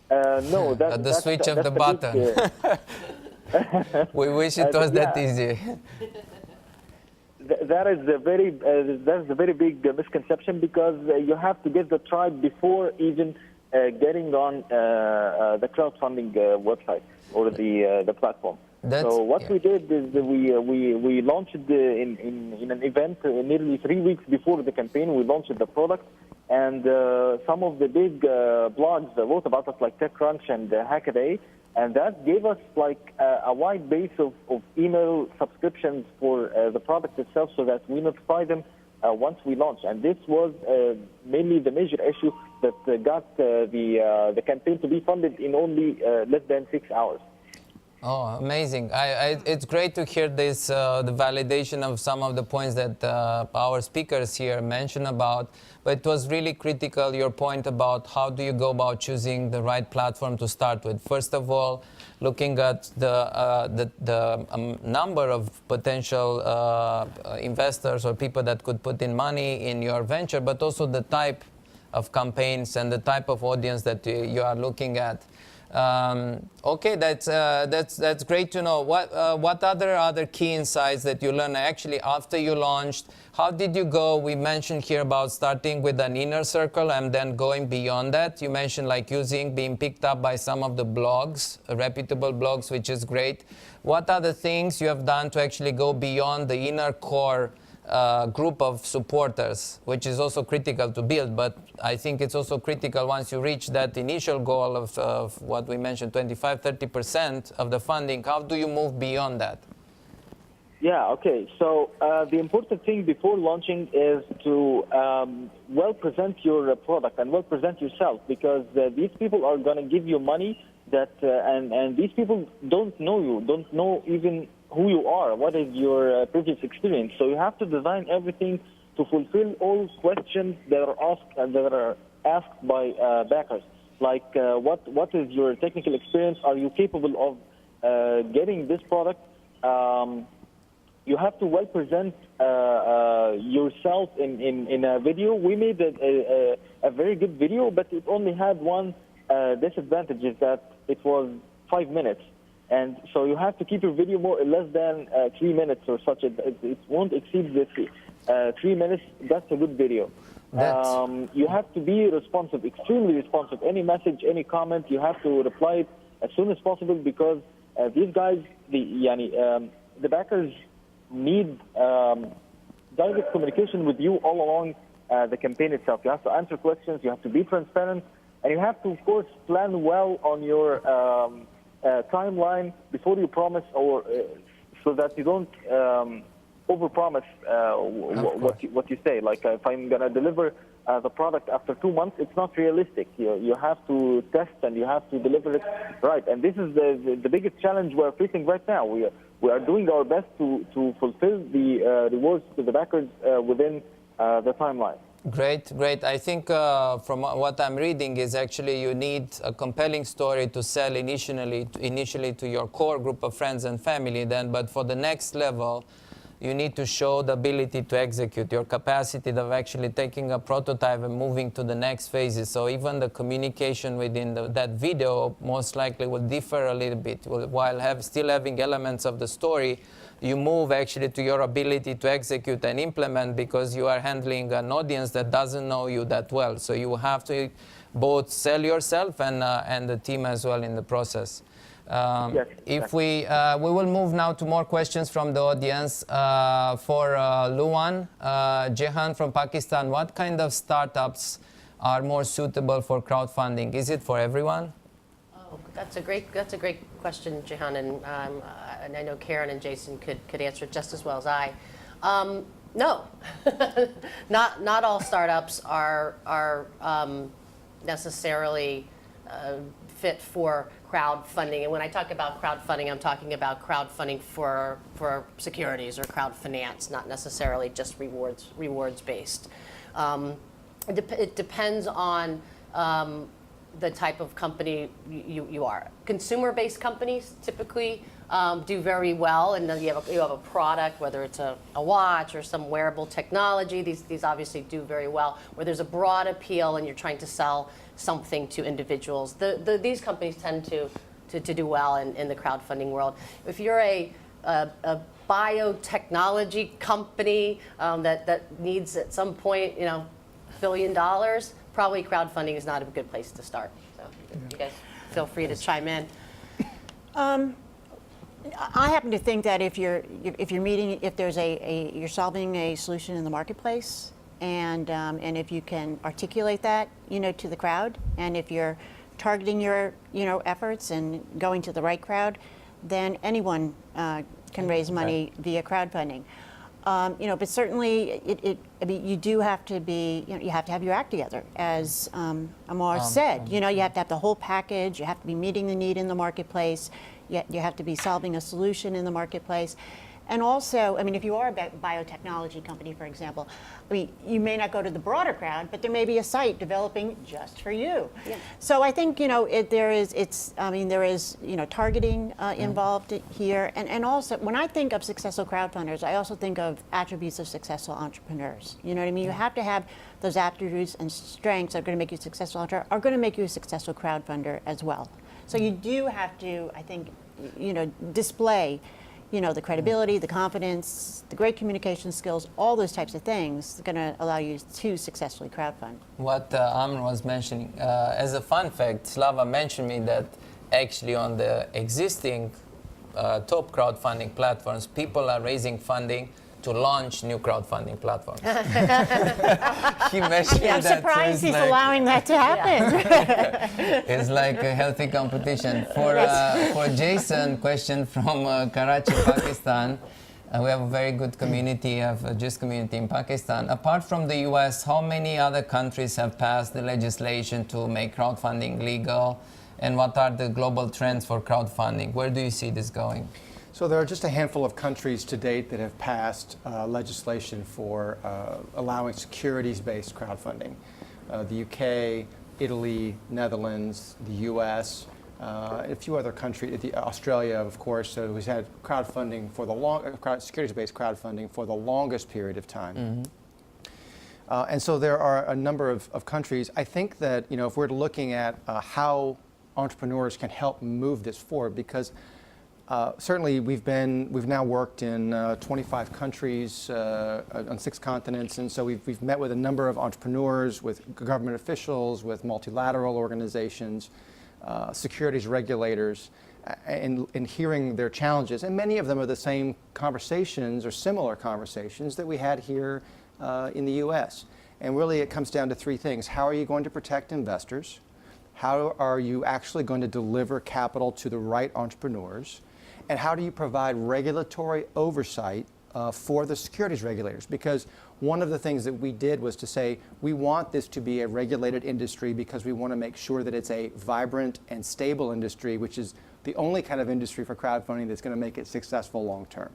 No, at the switch of the button. We wish it was that easy. That's a very big misconception, because you have to get the tribe before even getting on the crowdfunding website or the platform. So what we did is we launched in an event nearly 3 weeks before the campaign. We launched the product, and some of the big blogs wrote about us, like TechCrunch and Hackaday, and that gave us like a wide base of email subscriptions for the product itself, so that we notify them once we launch. And this was mainly the major issue that got the campaign to be funded in only less than 6 hours. Oh, amazing. It's great to hear this, the validation of some of the points that our speakers here mentioned about, but it was really critical, your point about how do you go about choosing the right platform to start with. First of all, looking at the number of potential investors or people that could put in money in your venture, but also the type of campaigns and the type of audience that you are looking at. Okay, that's great to know. What other key insights that you learned actually after you launched? How did you go? We mentioned here about starting with an inner circle and then going beyond that. You mentioned like being picked up by some of the blogs, reputable blogs, which is great. What are the things you have done to actually go beyond the inner core group of supporters, which is also critical to build, but I think it's also critical once you reach that initial goal of what we mentioned, 25-30% of the funding, how do you move beyond that? Yeah, okay. So the important thing before launching is to well present your product and well present yourself, because these people are going to give you money that and these people don't know you, don't know even who you are, what is your previous experience. So you have to design everything to fulfill all questions that are asked by backers. Like what is your technical experience? Are you capable of getting this product? You have to well present yourself in a video. We made a very good video, but it only had one disadvantage, is that it was 5 minutes. And so you have to keep your video less than 3 minutes or such. It won't exceed the 3 minutes. That's a good video. You have to be responsive, extremely responsive. Any message, any comment, you have to reply it as soon as possible, because these guys, the backers, need direct communication with you all along the campaign itself. You have to answer questions, you have to be transparent, and you have to, of course, plan well on your timeline before you promise, or so that you don't overpromise what you say. Like if I'm going to deliver the product after 2 months, it's not realistic. You have to test and you have to deliver it right. And this is the biggest challenge we're facing right now. We are doing our best to fulfill the rewards to the backers within the timeline. Great. I think from what I'm reading is actually you need a compelling story to sell initially to your core group of friends and family then, but for the next level, you need to show the ability to execute, your capacity of actually taking a prototype and moving to the next phases. So even the communication within that video most likely will differ a little bit. While still having elements of the story, you move actually to your ability to execute and implement, because you are handling an audience that doesn't know you that well. So you have to both sell yourself and the team as well in the process. Yes, if we will move now to more questions from the audience. For Luan, Jehan from Pakistan, what kind of startups are more suitable for crowdfunding? Is it for everyone? Oh, that's a great question, Jehan, and I know Karen and Jason could answer it just as well as I. No, not all startups are necessarily fit for crowdfunding. And when I talk about crowdfunding, I'm talking about crowdfunding for securities or crowdfinance, not necessarily just rewards based. It depends on the type of company you are. Consumer-based companies typically do very well, and then you have a product, whether it's a watch or some wearable technology. These obviously do very well. Where there's a broad appeal and you're trying to sell something to individuals, these companies tend to do well in the crowdfunding world. If you're a biotechnology company that needs at some point $1 billion, probably crowdfunding is not a good place to start. So you guys feel free to chime in. I happen to think that if you're solving a solution in the marketplace, and if you can articulate that to the crowd, and if you're targeting your efforts and going to the right crowd, then anyone can raise money via crowdfunding. But certainly you do have to you have to have your act together, as Amar said. You have to have the whole package. You have to be meeting the need in the marketplace. You have to be solving a solution in the marketplace. And also, I mean, if you are a biotechnology company, for example, I mean, you may not go to the broader crowd, but there may be a site developing just for you. Yeah. So I think, you know, there is, you know, targeting involved here. And also, when I think of successful crowdfunders, I also think of attributes of successful entrepreneurs. You know what I mean? You have to have those attributes and strengths that are going to make you a successful entrepreneur, are going to make you a successful crowdfunder as well. So you do have to, I think, you know, display, you know, the credibility, the confidence, the great communication skills, all those types of things are going to allow you to successfully crowdfund. What Amr was mentioning, as a fun fact, Slava mentioned me that actually on the existing top crowdfunding platforms, people are raising funding to launch new crowdfunding platforms. He mentioned Yeah, I'm that, surprised so he's it's allowing that to happen. it's like a healthy competition. For Jason, question from Karachi, Pakistan. We have a very good community, a JIST community in Pakistan. Apart from the US, how many other countries have passed the legislation to make crowdfunding legal? And what are the global trends for crowdfunding? Where do you see this going? So there are just a handful of countries to date that have passed legislation for allowing securities-based crowdfunding. The UK, Italy, Netherlands, the US, a few other countries, Australia, of course, who's had crowdfunding for the securities-based crowdfunding for the longest period of time. Mm-hmm. And so there are a number of countries. I think that, you know, if we're looking at how entrepreneurs can help move this forward, because certainly we've now worked in 25 countries on 6 continents, and so we've met with a number of entrepreneurs, with government officials, with multilateral organizations, securities regulators, and hearing their challenges. And many of them are the same conversations or similar conversations that we had here in the US. And really it comes down to 3 things. How are you going to protect investors? How are you actually going to deliver capital to the right entrepreneurs? And how do you provide regulatory oversight for the securities regulators? Because one of the things that we did was to say, we want this to be a regulated industry because we want to make sure that it's a vibrant and stable industry, which is the only kind of industry for crowdfunding that's going to make it successful long term.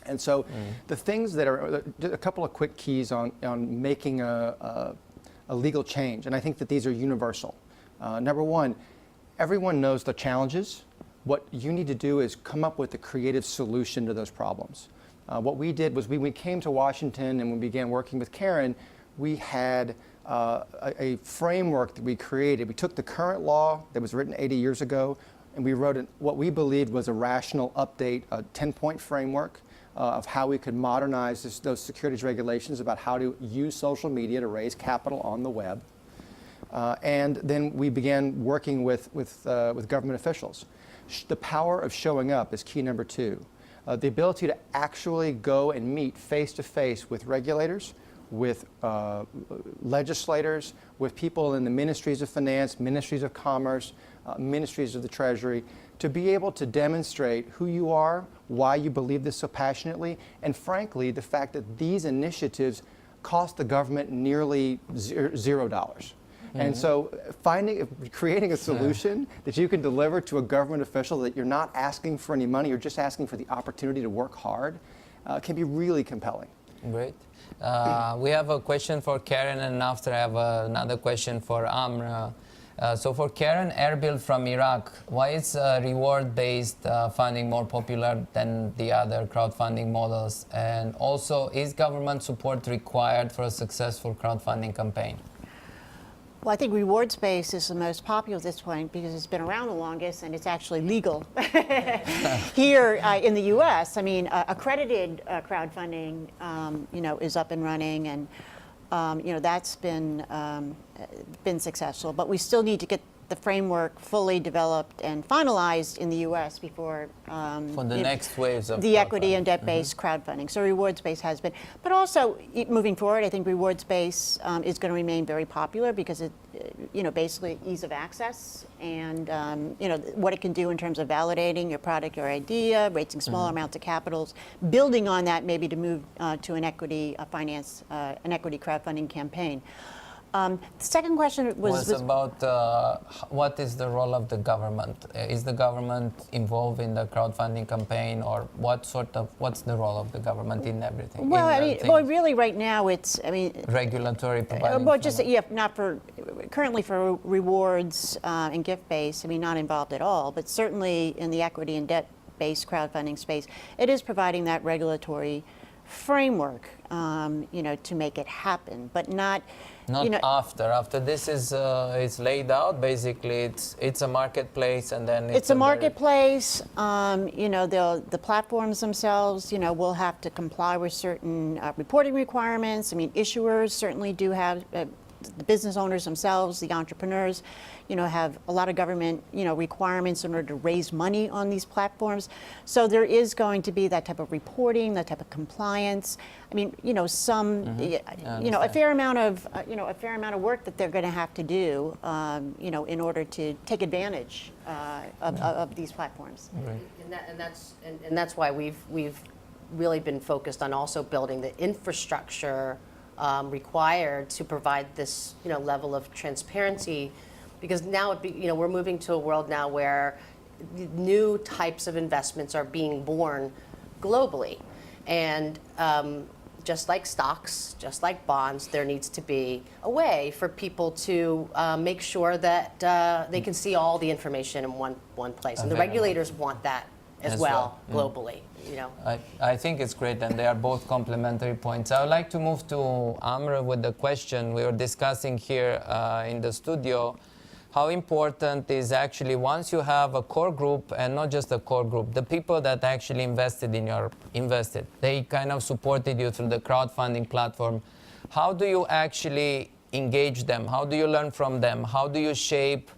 And so the things that are, a couple of quick keys on making a legal change, and I think that these are universal. Number one, everyone knows the challenges. What you need to do is come up with a creative solution to those problems. What we did was we came to Washington and we began working with Karen. We had a framework that we created. We took the current law that was written 80 years ago and we wrote what we believed was a rational update, a 10-point framework of how we could modernize those securities regulations about how to use social media to raise capital on the web. And then we began working with government officials. The power of showing up is key number 2. The ability to actually go and meet face-to-face with regulators, with legislators, with people in the ministries of finance, ministries of commerce, ministries of the treasury, to be able to demonstrate who you are, why you believe this so passionately, and frankly, the fact that these initiatives cost the government nearly $0. And so creating a solution that you can deliver to a government official that you're not asking for any money, you're just asking for the opportunity to work hard, can be really compelling. Great. We have a question for Karen, and after I have another question for Amr. So for Karen, Erbil from Iraq, why is reward-based funding more popular than the other crowdfunding models? And also, is government support required for a successful crowdfunding campaign? Well, I think rewards-based is the most popular at this point because it's been around the longest and it's actually legal. Here in the U.S., I mean, accredited crowdfunding, you know, is up and running, and you know, that's been successful. But we still need to get the framework fully developed and finalized in the U.S. before for the next waves of the equity and debt-based crowdfunding. So rewards-based has been, but also moving forward, I think rewards-based is going to remain very popular because it, you know, basically ease of access and you know what it can do in terms of validating your product or idea, raising small amounts of capitals, building on that maybe to move to an equity finance, an equity crowdfunding campaign. The second question was about what is the role of the government? Is the government involved in the crowdfunding campaign, or what's the role of the government in everything? well, in I mean, well, really, right now it's, regulatory providing. well, just not for currently for rewards and gift based. I mean, not involved at all, but certainly in the equity and debt based crowdfunding space, it is providing that regulatory framework, to make it happen, but not. After this is laid out. Basically, it's a marketplace, and then It's a marketplace. The platforms themselves, will have to comply with certain reporting requirements. I mean, issuers certainly do have. The business owners themselves, the entrepreneurs, have a lot of government, requirements in order to raise money on these platforms. So there is going to be that type of reporting, that type of compliance. I mean, a fair amount of work that they're going to have to do, in order to take advantage of these platforms. Right. And that's why we've really been focused on also building the infrastructure required to provide this level of transparency, because now we're moving to a world now where new types of investments are being born globally, and just like stocks, just like bonds, there needs to be a way for people to make sure that they can see all the information in one place, and the regulators want that as well globally. I think it's great, and they are both complementary points. I would like to move to Amr with the question we were discussing here in the studio. How important is actually, once you have a core group, and not just a core group, the people that actually invested, they kind of supported you through the crowdfunding platform. How do you actually engage them? How do you learn from them? How do you shape,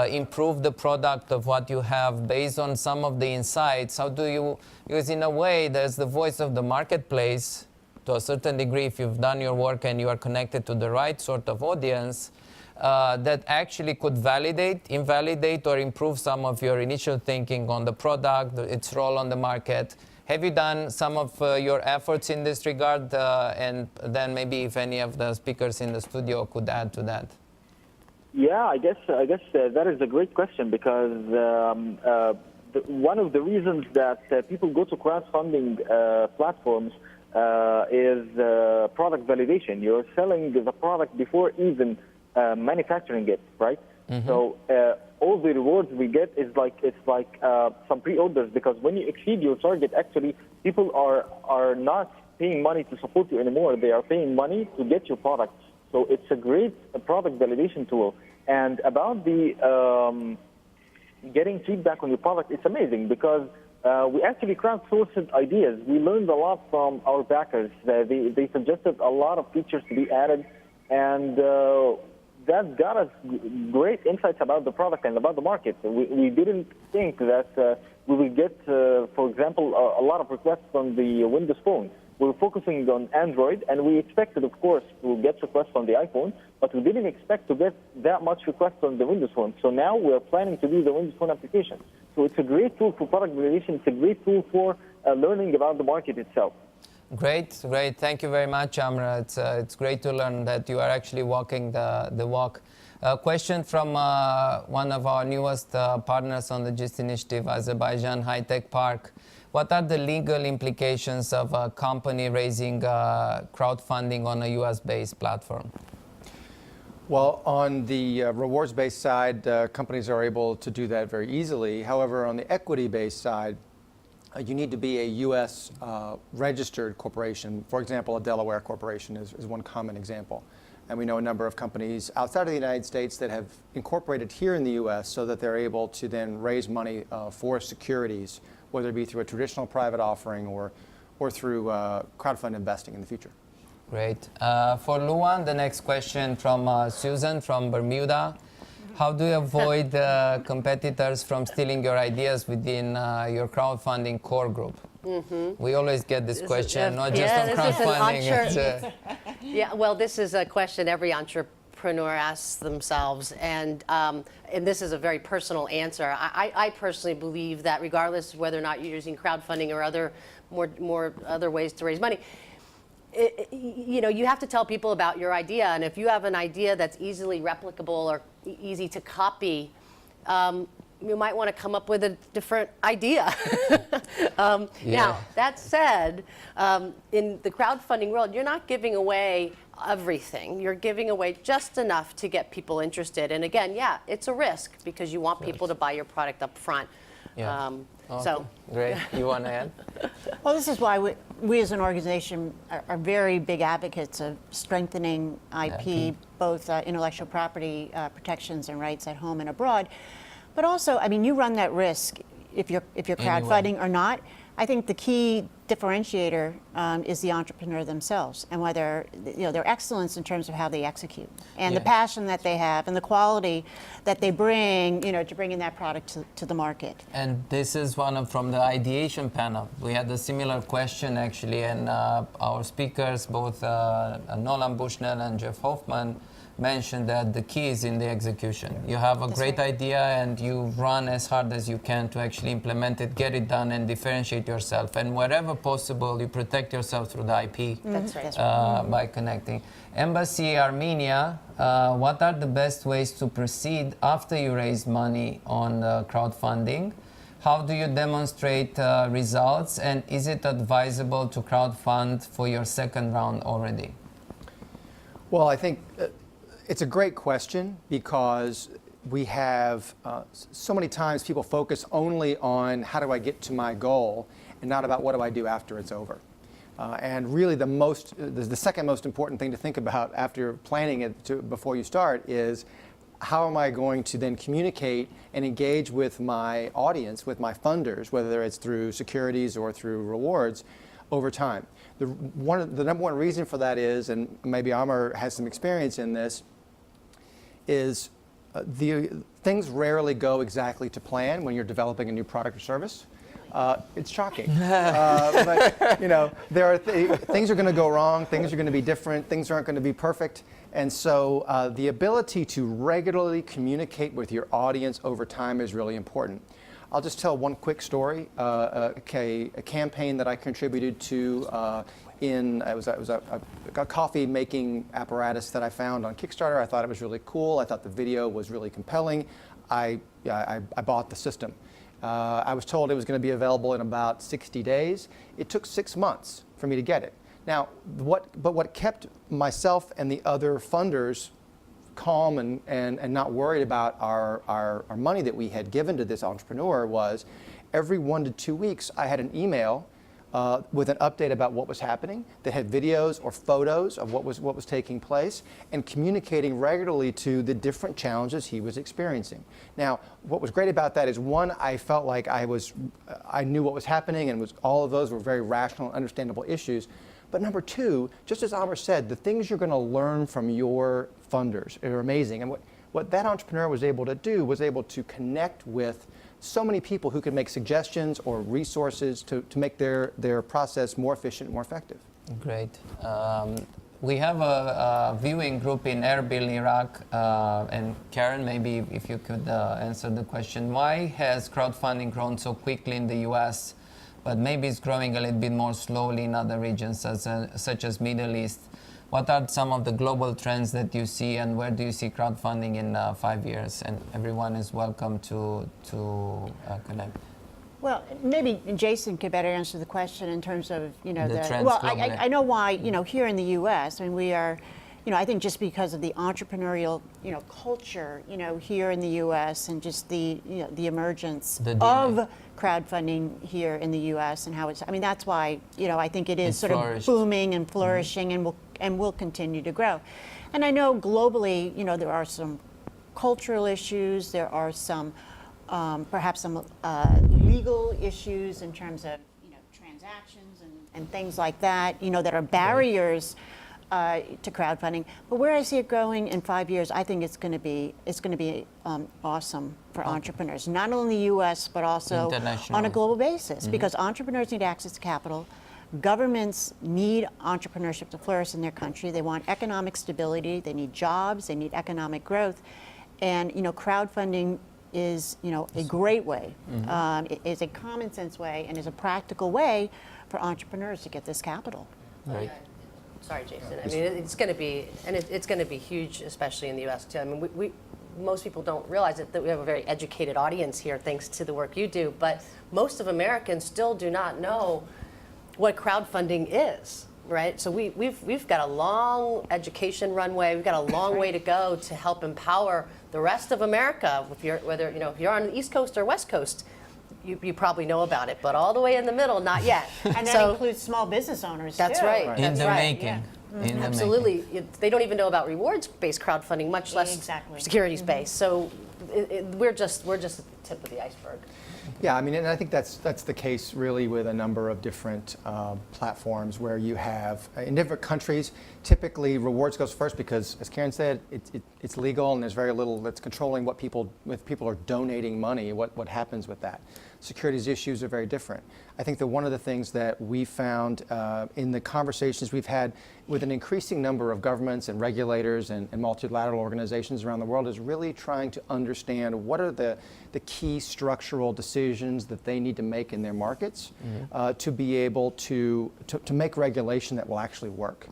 improve the product of what you have based on some of the insights? How do you, because in a way there's the voice of the marketplace to a certain degree, if you've done your work and you are connected to the right sort of audience, that actually could validate, invalidate, or improve some of your initial thinking on the product, its role on the market. Have you done some of your efforts in this regard? And then maybe if any of the speakers in the studio could add to that. Yeah, I guess that is a great question, because one of the reasons that people go to crowdfunding platforms is product validation. You're selling the product before even manufacturing it, right? Mm-hmm. So all the rewards we get is like some pre-orders, because when you exceed your target, actually people are not paying money to support you anymore. They are paying money to get your product. So it's a great product validation tool. And about the getting feedback on your product, it's amazing, because we actually crowdsourced ideas. We learned a lot from our backers. They suggested a lot of features to be added, and that got us great insights about the product and about the market. We didn't think that we would get, for example, a lot of requests on the Windows Phone. We were focusing on Android, and we expected, of course, to get requests on the iPhone, but we didn't expect to get that much requests on the Windows Phone. So now we're planning to do the Windows Phone application. So it's a great tool for product validation. It's a great tool for learning about the market itself. Great. Thank you very much, Amra. It's great to learn that you are actually walking the walk. A question from one of our newest partners on the GIST initiative, Azerbaijan High Tech Park. What are the legal implications of a company raising crowdfunding on a US-based platform? Well, on the rewards-based side, companies are able to do that very easily. However, on the equity-based side, you need to be a U.S. Registered corporation. For example, a Delaware corporation is one common example. And we know a number of companies outside of the United States that have incorporated here in the U.S. so that they're able to then raise money for securities, whether it be through a traditional private offering or through crowdfund investing in the future. Great. For Luan, the next question from Susan from Bermuda. How do you avoid competitors from stealing your ideas within your crowdfunding core group? Mm-hmm. We always get this question, not just on crowdfunding. Yeah, well, this is a question every entrepreneur asks themselves, and this is a very personal answer. I personally believe that regardless of whether or not you're using crowdfunding or other more other ways to raise money, you have to tell people about your idea, and if you have an idea that's easily replicable or easy to copy, you might want to come up with a different idea. Now, that said, in the crowdfunding world, you're not giving away everything. You're giving away just enough to get people interested. And again, yeah, it's a risk because you want people to buy your product up front. Yeah. Okay. So Great. You want to add? Well, this is why we as an organization are very big advocates of strengthening IP, both intellectual property protections and rights at home and abroad. But also, I mean, you run that risk if you're crowdfunding or not. I think the key differentiator is the entrepreneur themselves and whether their excellence in terms of how they execute and the passion that they have and the quality that they bring, to bringing that product to the market. And this is from the ideation panel. We had a similar question actually, and our speakers, both Nolan Bushnell and Jeff Hoffman, mentioned that the key is in the execution. You have a great idea and you run as hard as you can to actually implement it, get it done, and differentiate yourself. And wherever possible, you protect yourself through the IP. That's right. By connecting. Embassy Armenia, what are the best ways to proceed after you raise money on crowdfunding? How do you demonstrate results? And is it advisable to crowdfund for your second round already? Well, I think it's a great question because we have so many times people focus only on how do I get to my goal and not about what do I do after it's over. And really the second most important thing to think about after planning it before you start is how am I going to then communicate and engage with my audience, with my funders, whether it's through securities or through rewards, over time. The number one reason for that is, and maybe Amr has some experience in this, is things rarely go exactly to plan when you're developing a new product or service. It's shocking. But there are things are going to go wrong, things are going to be different, things aren't going to be perfect. And so the ability to regularly communicate with your audience over time is really important. I'll just tell one quick story. A campaign that I contributed to it was a coffee making apparatus that I found on Kickstarter. I thought it was really cool. I thought the video was really compelling. I bought the system. I was told it was going to be available in about 60 days. It took 6 months for me to get it. Now, what kept myself and the other funders calm and not worried about our money that we had given to this entrepreneur was every 1 to 2 weeks I had an email with an update about what was happening that had videos or photos of what was taking place and communicating regularly to the different challenges he was experiencing. Now, what was great about that is one, I felt like I knew what was happening and all of those were very rational and understandable issues. But number two, just as Amr said, the things you're going to learn from your funders are amazing. And what that entrepreneur was able to do was able to connect with so many people who could make suggestions or resources to make their process more efficient and more effective. Great. We have a viewing group in Erbil, Iraq. And Karen, maybe if you could answer the question, why has crowdfunding grown so quickly in the US, but maybe it's growing a little bit more slowly in other regions such as Middle East? What are some of the global trends that you see, and where do you see crowdfunding in 5 years? And everyone is welcome to connect. Well, maybe Jason could better answer the question in terms of, the trends well, globally. I know why, here in the U.S., I mean, we are, I think just because of the entrepreneurial, culture, here in the U.S. and just the The emergence DNA. of crowdfunding here in the U.S. and how it's, I mean, that's why, I think it is It's sort flourished. of booming and flourishing and will continue to grow. And I know globally, there are some cultural issues, there are some, perhaps some legal issues in terms of, transactions and things like that, that are barriers to crowdfunding. But where I see it growing in 5 years, I think it's going to be awesome for entrepreneurs, not only in the U.S. but also on a global basis, because entrepreneurs need access to capital. Governments need entrepreneurship to flourish in their country. They want economic stability. They need jobs. They need economic growth, and crowdfunding is a great way. It is a common sense way and is a practical way for entrepreneurs to get this capital. Right. Sorry, Jason. I mean, it's going to be, and it's going to be huge, especially in the U.S. too. I mean, most people don't realize that we have a very educated audience here, thanks to the work you do. But most of Americans still do not know what crowdfunding is, right? So we've got a long education runway. We've got a long way to go to help empower the rest of America. If you're if you're on the East Coast or West Coast, you probably know about it, but all the way in the middle, not yet. And that includes small business owners, That's too. right. In That's the right. making. Yeah. In the Absolutely. They don't even know about rewards-based crowdfunding, much less Exactly. securities-based. So we're just at the tip of the iceberg. Yeah, I mean, and I think that's the case really with a number of different platforms where you have, in different countries, typically rewards goes first because, as Karen said, it's legal and there's very little that's controlling what people, if people are donating money, what happens with that. Securities issues are very different. I think that one of the things that we found in the conversations we've had with an increasing number of governments and regulators and multilateral organizations around the world is really trying to understand what are the key structural decisions that they need to make in their markets to be able to make regulation that will actually work.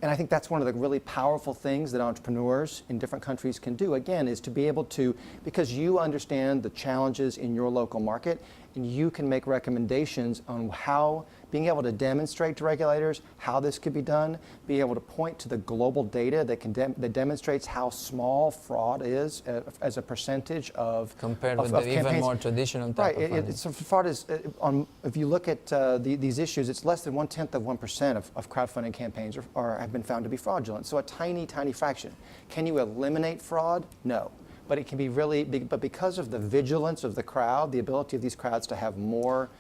And I think that's one of the really powerful things that entrepreneurs in different countries can do, again, is to be able to, because you understand the challenges in your local market, and you can make recommendations on how, being able to demonstrate to regulators how this could be done, be able to point to the global data that demonstrates how small fraud is as a percentage of compared with of the even campaigns. more traditional type Right. of funding. So fraud is, if you look at these issues, it's less than 1/10% of crowdfunding campaigns have been found to be fraudulent. So a tiny, tiny fraction. Can you eliminate fraud? No. But it can be really big. But because of the vigilance of the crowd, the ability of these crowds to have more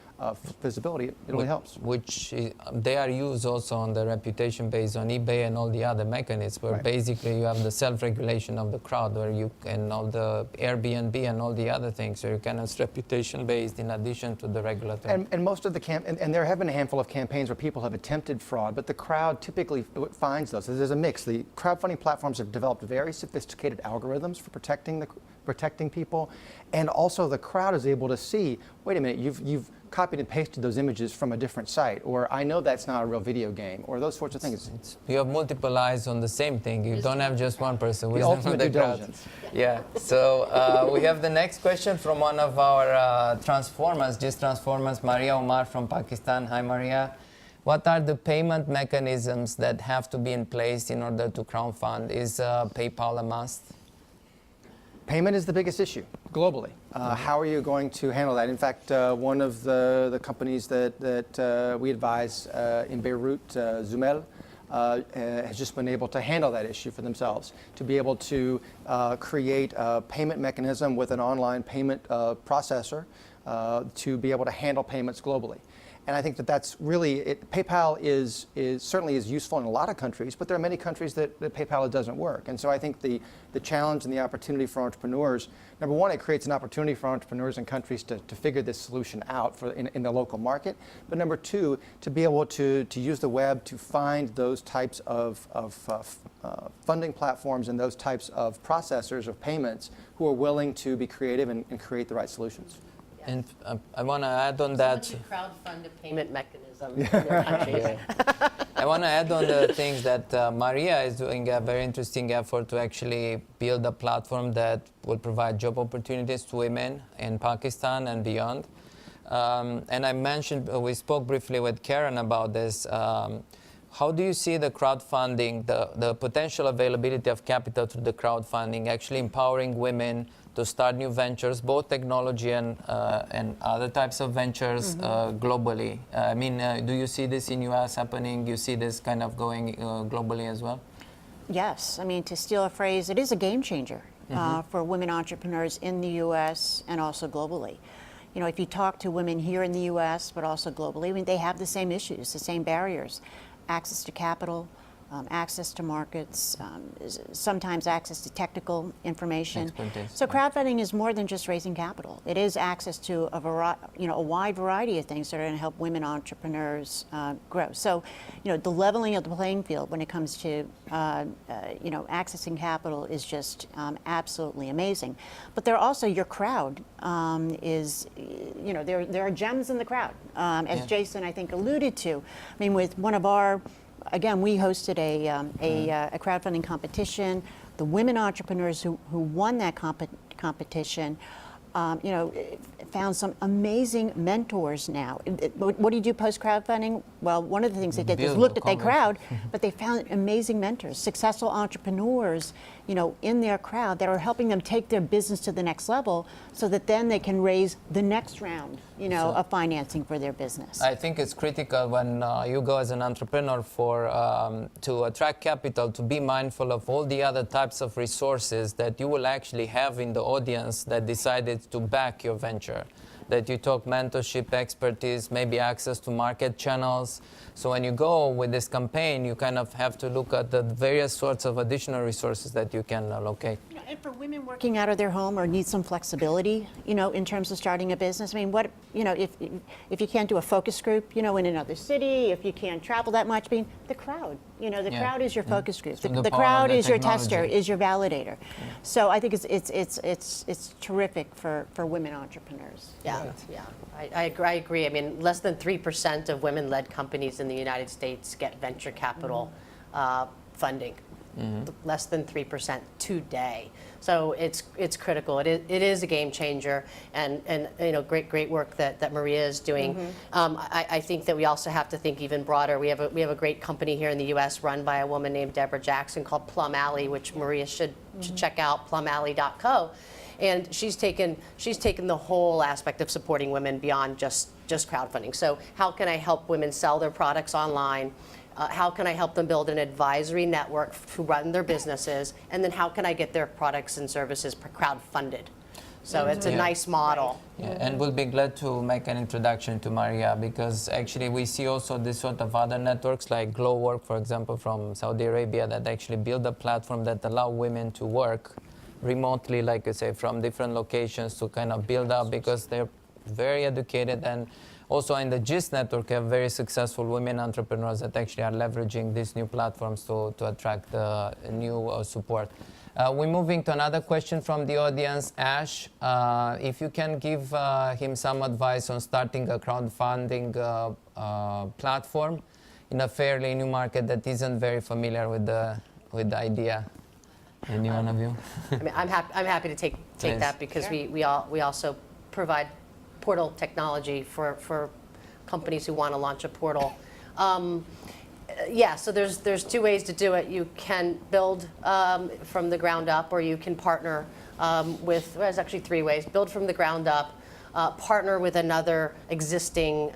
visibility, it really helps. Which they are used also on the reputation based on eBay and all the other mechanisms where Right. basically you have the self-regulation of the crowd where you can, all the Airbnb and all the other things where you can have reputation based in addition to the regulatory. And most of the and there have been a handful of campaigns where people have attempted fraud, but the crowd typically finds those. So there's a mix. The crowdfunding platforms have developed very sophisticated algorithms for protecting people, and also the crowd is able to see, wait a minute, you've copied and pasted those images from a different site, or I know that's not a real video game, or those sorts of things. You have multiple eyes on the same thing. You don't have just one person. The Wisdom ultimate of the due crowd. diligence. Yeah. So we have the next question from one of our transformers, just transformers, Maria Omar from Pakistan. Hi, Maria. What are the payment mechanisms that have to be in place in order to crowdfund? Is PayPal a must? Payment is the biggest issue globally. How are you going to handle that? In fact, one of the companies that we advise in Beirut, Zumel, has just been able to handle that issue for themselves, to be able to create a payment mechanism with an online payment processor to be able to handle payments globally. And I think that's really, PayPal is certainly is useful in a lot of countries, but there are many countries that PayPal doesn't work. And so I think the challenge and the opportunity for entrepreneurs, number one, it creates an opportunity for entrepreneurs in countries to figure this solution out in the local market. But number two, to be able to use the web to find those types of funding platforms and those types of processors of payments who are willing to be creative and create the right solutions. And I want to add on that. Someone should crowdfund a payment mechanism in their countries. I want to add on the things that Maria is doing a very interesting effort to actually build a platform that will provide job opportunities to women in Pakistan and beyond. And I mentioned, we spoke briefly with Karen about this. How do you see the crowdfunding, the potential availability of capital through the crowdfunding, actually empowering women to start new ventures, both technology and other types of ventures globally? I mean, do you see this in U.S. happening? Do you see this kind of going globally as well? Yes. I mean, to steal a phrase, it is a game changer for women entrepreneurs in the U.S. and also globally. You know, if you talk to women here in the U.S., but also globally, I mean, they have the same issues, the same barriers. Access to capital, access to markets, sometimes access to technical information. Expertise. So crowdfunding is more than just raising capital. It is access to a wide variety of things that are going to help women entrepreneurs grow. So, the leveling of the playing field when it comes to accessing capital is just absolutely amazing. But there are also your crowd is, there are gems in the crowd, as Jason I think alluded to. I mean, with one of our again, we hosted a crowdfunding competition. The women entrepreneurs who won that competition, found some amazing mentors now. What do you do post-crowdfunding? Well, one of the things they did is looked at their crowd, but they found amazing mentors, successful entrepreneurs, in their crowd that are helping them take their business to the next level so that then they can raise the next round, of financing for their business. I think it's critical when you go as an entrepreneur to attract capital, to be mindful of all the other types of resources that you will actually have in the audience that decided to back your venture. That you talk mentorship, expertise, maybe access to market channels. So when you go with this campaign, you kind of have to look at the various sorts of additional resources that you can allocate. And for women working out of their home or need some flexibility, in terms of starting a business, I mean, if you can't do a focus group, in another city, if you can't travel that much, the crowd, crowd is your focus group. The crowd is your tester, is your validator. So I think it's terrific for women entrepreneurs. Yeah, I agree. I mean, less than 3% of women-led companies in the United States get venture capital funding. Less than 3% today. So it's critical. It is a game changer, and great work that Maria is doing. I think that we also have to think even broader. We have a great company here in the U.S. run by a woman named Deborah Jackson called Plum Alley, which Maria should check out, plumalley.co. And she's taken the whole aspect of supporting women beyond just crowdfunding. So how can I help women sell their products online? How can I help them build an advisory network to run their businesses? And then how can I get their products and services crowdfunded? So it's a nice model. Yeah, and we'll be glad to make an introduction to Maria, because actually we see also this sort of other networks like Glowwork, for example, from Saudi Arabia, that actually build a platform that allow women to work remotely, like you say, from different locations to kind of build up, because they're very educated. And also in the GIST network, we have very successful women entrepreneurs that actually are leveraging these new platforms to attract the new support. We're moving to another question from the audience. Ash, if you can give him some advice on starting a crowdfunding platform in a fairly new market that isn't very familiar with the idea. Any one of you? I mean, I'm happy to take that, because we also provide portal technology for companies who want to launch a portal. So there's two ways to do it. You can build from the ground up, or you can partner there's actually three ways. Build from the ground up, partner with another existing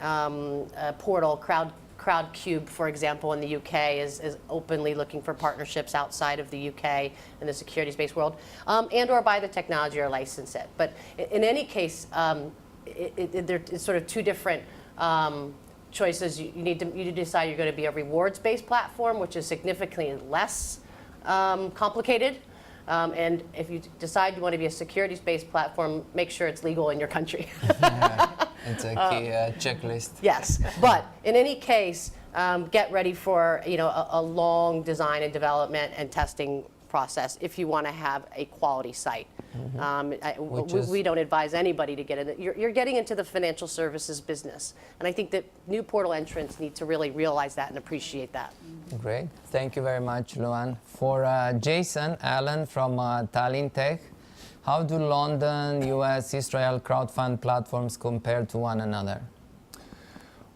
portal. Crowdcube, for example, in the UK is openly looking for partnerships outside of the UK in the securities-based world, and or buy the technology or license it. But in any case, it's sort of two different choices. You need to decide you're going to be a rewards-based platform, which is significantly less complicated. And if you decide you want to be a securities-based platform, make sure it's legal in your country. It's a key checklist. Yes, but in any case, get ready for a long design and development and testing process if you want to have a quality site. We don't advise anybody to get in it. You're getting into the financial services business, and I think that new portal entrants need to really realize that and appreciate that. Great, thank you very much, Luan. For Jason Allen from Tallinn Tech, how do London, US, Israel crowdfund platforms compare to one another?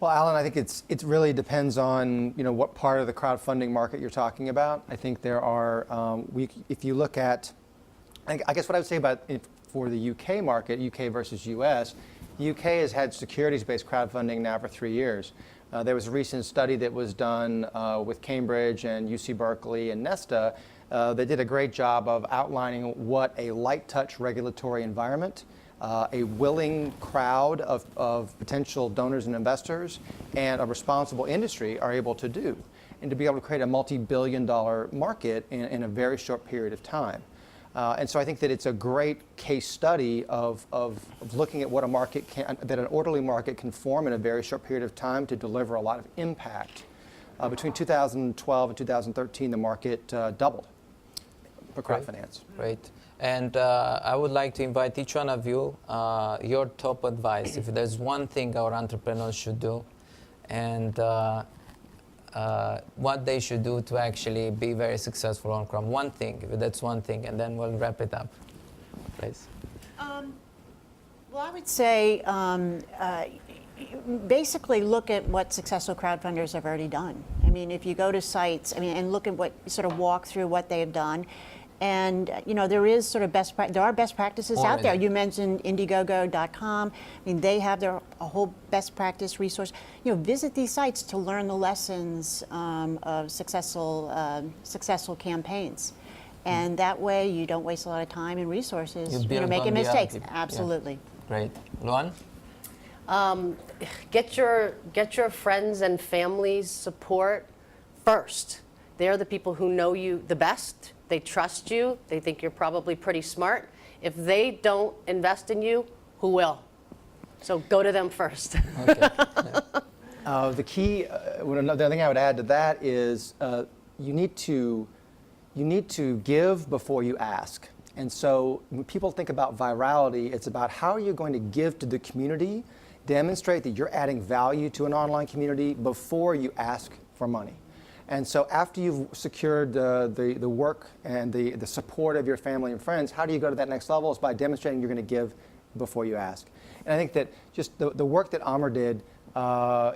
Well, Alan, I think it really depends on what part of the crowdfunding market you're talking about. I think there are if you look at, I guess what I would say about for the UK market, UK versus US, the UK has had securities-based crowdfunding now for 3 years. There was a recent study that was done with Cambridge and UC Berkeley and Nesta. They did a great job of outlining what a light-touch regulatory environment, a willing crowd of potential donors and investors, and a responsible industry are able to do, and to be able to create a multi-billion-dollar market in a very short period of time. And so I think that it's a great case study of looking at what a market that an orderly market can form in a very short period of time to deliver a lot of impact. Between 2012 and 2013, the market doubled for crowdfinance. Great. And I would like to invite each one of you, your top advice, if there's one thing our entrepreneurs should do. And what they should do to actually be very successful on Chrome. One thing, that's one thing, and then we'll wrap it up. Please. Well, I would say basically look at what successful crowdfunders have already done. I mean, if you go to sites, and look at what, sort of walk through what they have done. And there is sort of there are best practices out there. You mentioned Indiegogo.com. I mean, they have a whole best practice resource. Visit these sites to learn the lessons of successful campaigns, and that way you don't waste a lot of time and resources making mistakes. Absolutely. Yeah. Great, Luan. Get your friends and family's support first. They're the people who know you the best. They trust you. They think you're probably pretty smart. If they don't invest in you, who will? So go to them first. Okay. The key, another thing I would add to that is you need to give before you ask. And so when people think about virality, it's about how are you going to give to the community, demonstrate that you're adding value to an online community before you ask for money. And so after you've secured the work and the support of your family and friends, how do you go to that next level? It's by demonstrating you're going to give before you ask. And I think that just the work that Amr did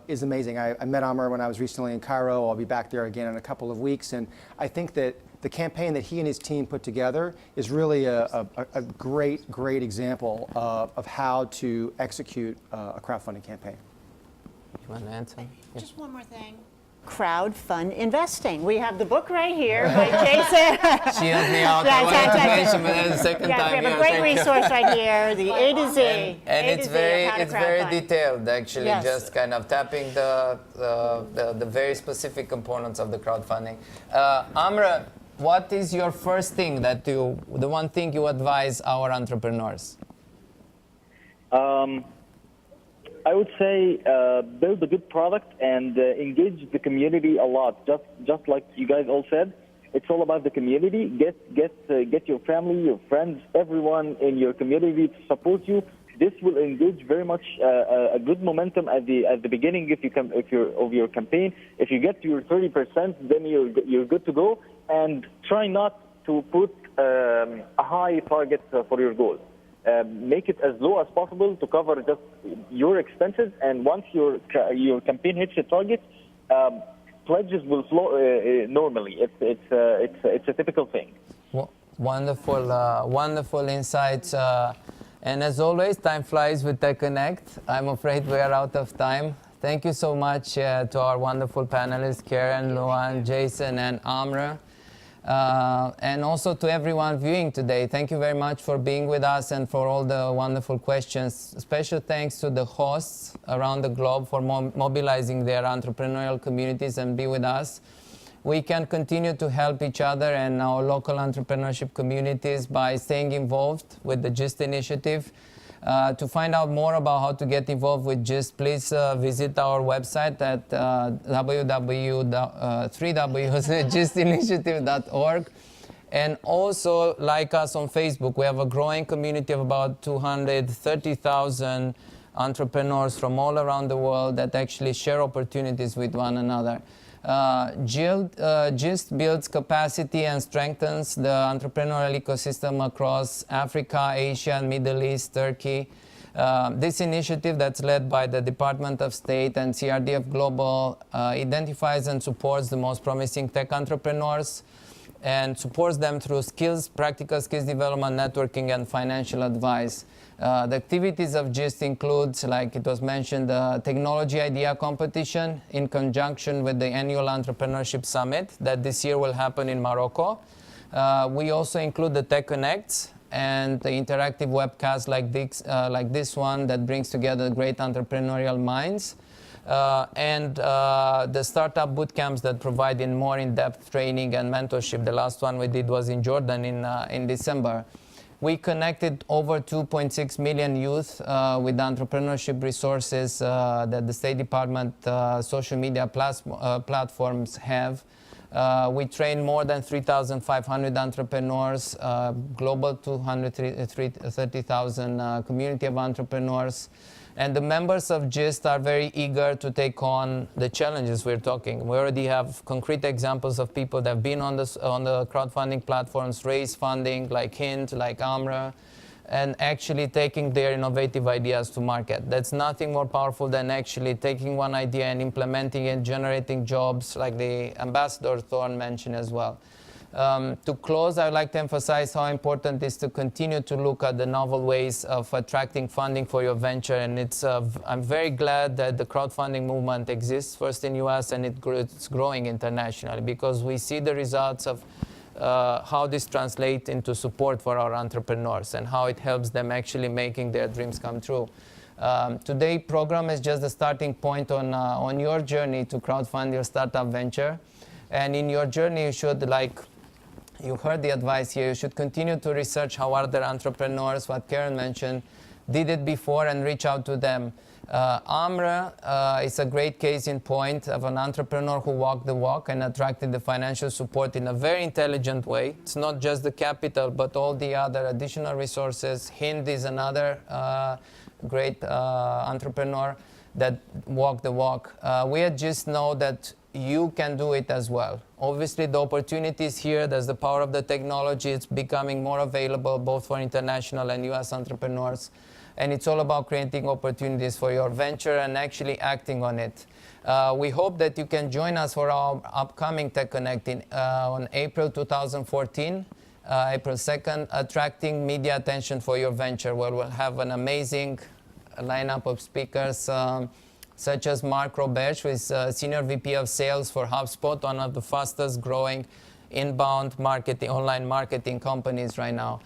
is amazing. I met Amr when I was recently in Cairo. I'll be back there again in a couple of weeks. And I think that the campaign that he and his team put together is really a great example of how to execute a crowdfunding campaign. You want to answer? Just one more thing. Crowdfund investing. We have the book right here by Jason. She helped me out. I wanted to mention, but that's the second time. We have a great resource right here, the A to Z. And it's very detailed, actually, Yes. just kind of tapping the very specific components of the crowdfunding. Amra, what is your first thing the one thing you advise our entrepreneurs? I would say build a good product and engage the community a lot. Just like you guys all said, it's all about the community. Get your family, your friends, everyone in your community to support you. This will engage very much a good momentum at the beginning of your campaign. If you get to your 30%, then you're good to go. And try not to put a high target for your goal. Make it as low as possible to cover just your expenses, and once your campaign hits your target, pledges will flow normally. It's a typical thing. Wonderful insights. And as always, time flies with TechConnect. I'm afraid we are out of time. Thank you so much to our wonderful panelists, Karen, Luan, Jason, and Amra. And also to everyone viewing today, thank you very much for being with us and for all the wonderful questions. Special thanks to the hosts around the globe for mobilizing their entrepreneurial communities and be with us. We can continue to help each other and our local entrepreneurship communities by staying involved with the GIST initiative. To find out more about how to get involved with GIST, please visit our website at www.gistinitiative.org. And also like us on Facebook. We have a growing community of about 230,000 entrepreneurs from all around the world that actually share opportunities with one another. GIST builds capacity and strengthens the entrepreneurial ecosystem across Africa, Asia, Middle East, Turkey. This initiative that's led by the Department of State and CRDF Global identifies and supports the most promising tech entrepreneurs and supports them through practical skills development, networking, and financial advice. The activities of GIST includes, like it was mentioned, the Technology Idea Competition in conjunction with the annual Entrepreneurship Summit that this year will happen in Morocco. We also include the TechConnect and the interactive webcasts like this one that brings together great entrepreneurial minds. And the startup bootcamps that provide more in-depth training and mentorship. The last one we did was in Jordan in December. We connected over 2.6 million youth with entrepreneurship resources that the State Department social media platforms have. We train more than 3,500 entrepreneurs, global 230,000 community of entrepreneurs. And the members of GIST are very eager to take on the challenges we're talking. We already have concrete examples of people that have been on the crowdfunding platforms, raise funding, like Hint, like Amra, and actually taking their innovative ideas to market. That's nothing more powerful than actually taking one idea and implementing it, generating jobs, like the Ambassador Thorne mentioned as well. To close, I would like to emphasize how important it is to continue to look at the novel ways of attracting funding for your venture. And I'm very glad that the crowdfunding movement exists first in US and it's growing internationally, because we see the results of how this translates into support for our entrepreneurs and how it helps them actually making their dreams come true. Today's program is just the starting point on your journey to crowdfund your startup venture. And in your journey, you should, like you heard the advice here, you should continue to research how other entrepreneurs, what Karen mentioned, did it before and reach out to them. Amra is a great case in point of an entrepreneur who walked the walk and attracted the financial support in a very intelligent way. It's not just the capital, but all the other additional resources. Hind is another great entrepreneur that walked the walk. We just know that you can do it as well. Obviously, the opportunity is here. There's the power of the technology. It's becoming more available both for international and US entrepreneurs. And it's all about creating opportunities for your venture and actually acting on it. We hope that you can join us for our upcoming TechConnect on April 2014, April 2nd, attracting media attention for your venture, where we'll have an amazing lineup of speakers, such as Mark Roberge, who is Senior VP of Sales for HubSpot, one of the fastest growing inbound marketing, online marketing companies right now.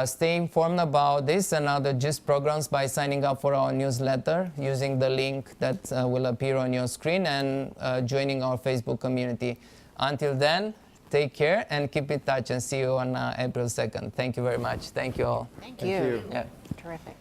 Stay informed about this and other GIST programs by signing up for our newsletter using the link that will appear on your screen and joining our Facebook community. Until then, take care and keep in touch, and see you on April 2nd. Thank you very much. Thank you all. Thank you. Yeah. Terrific.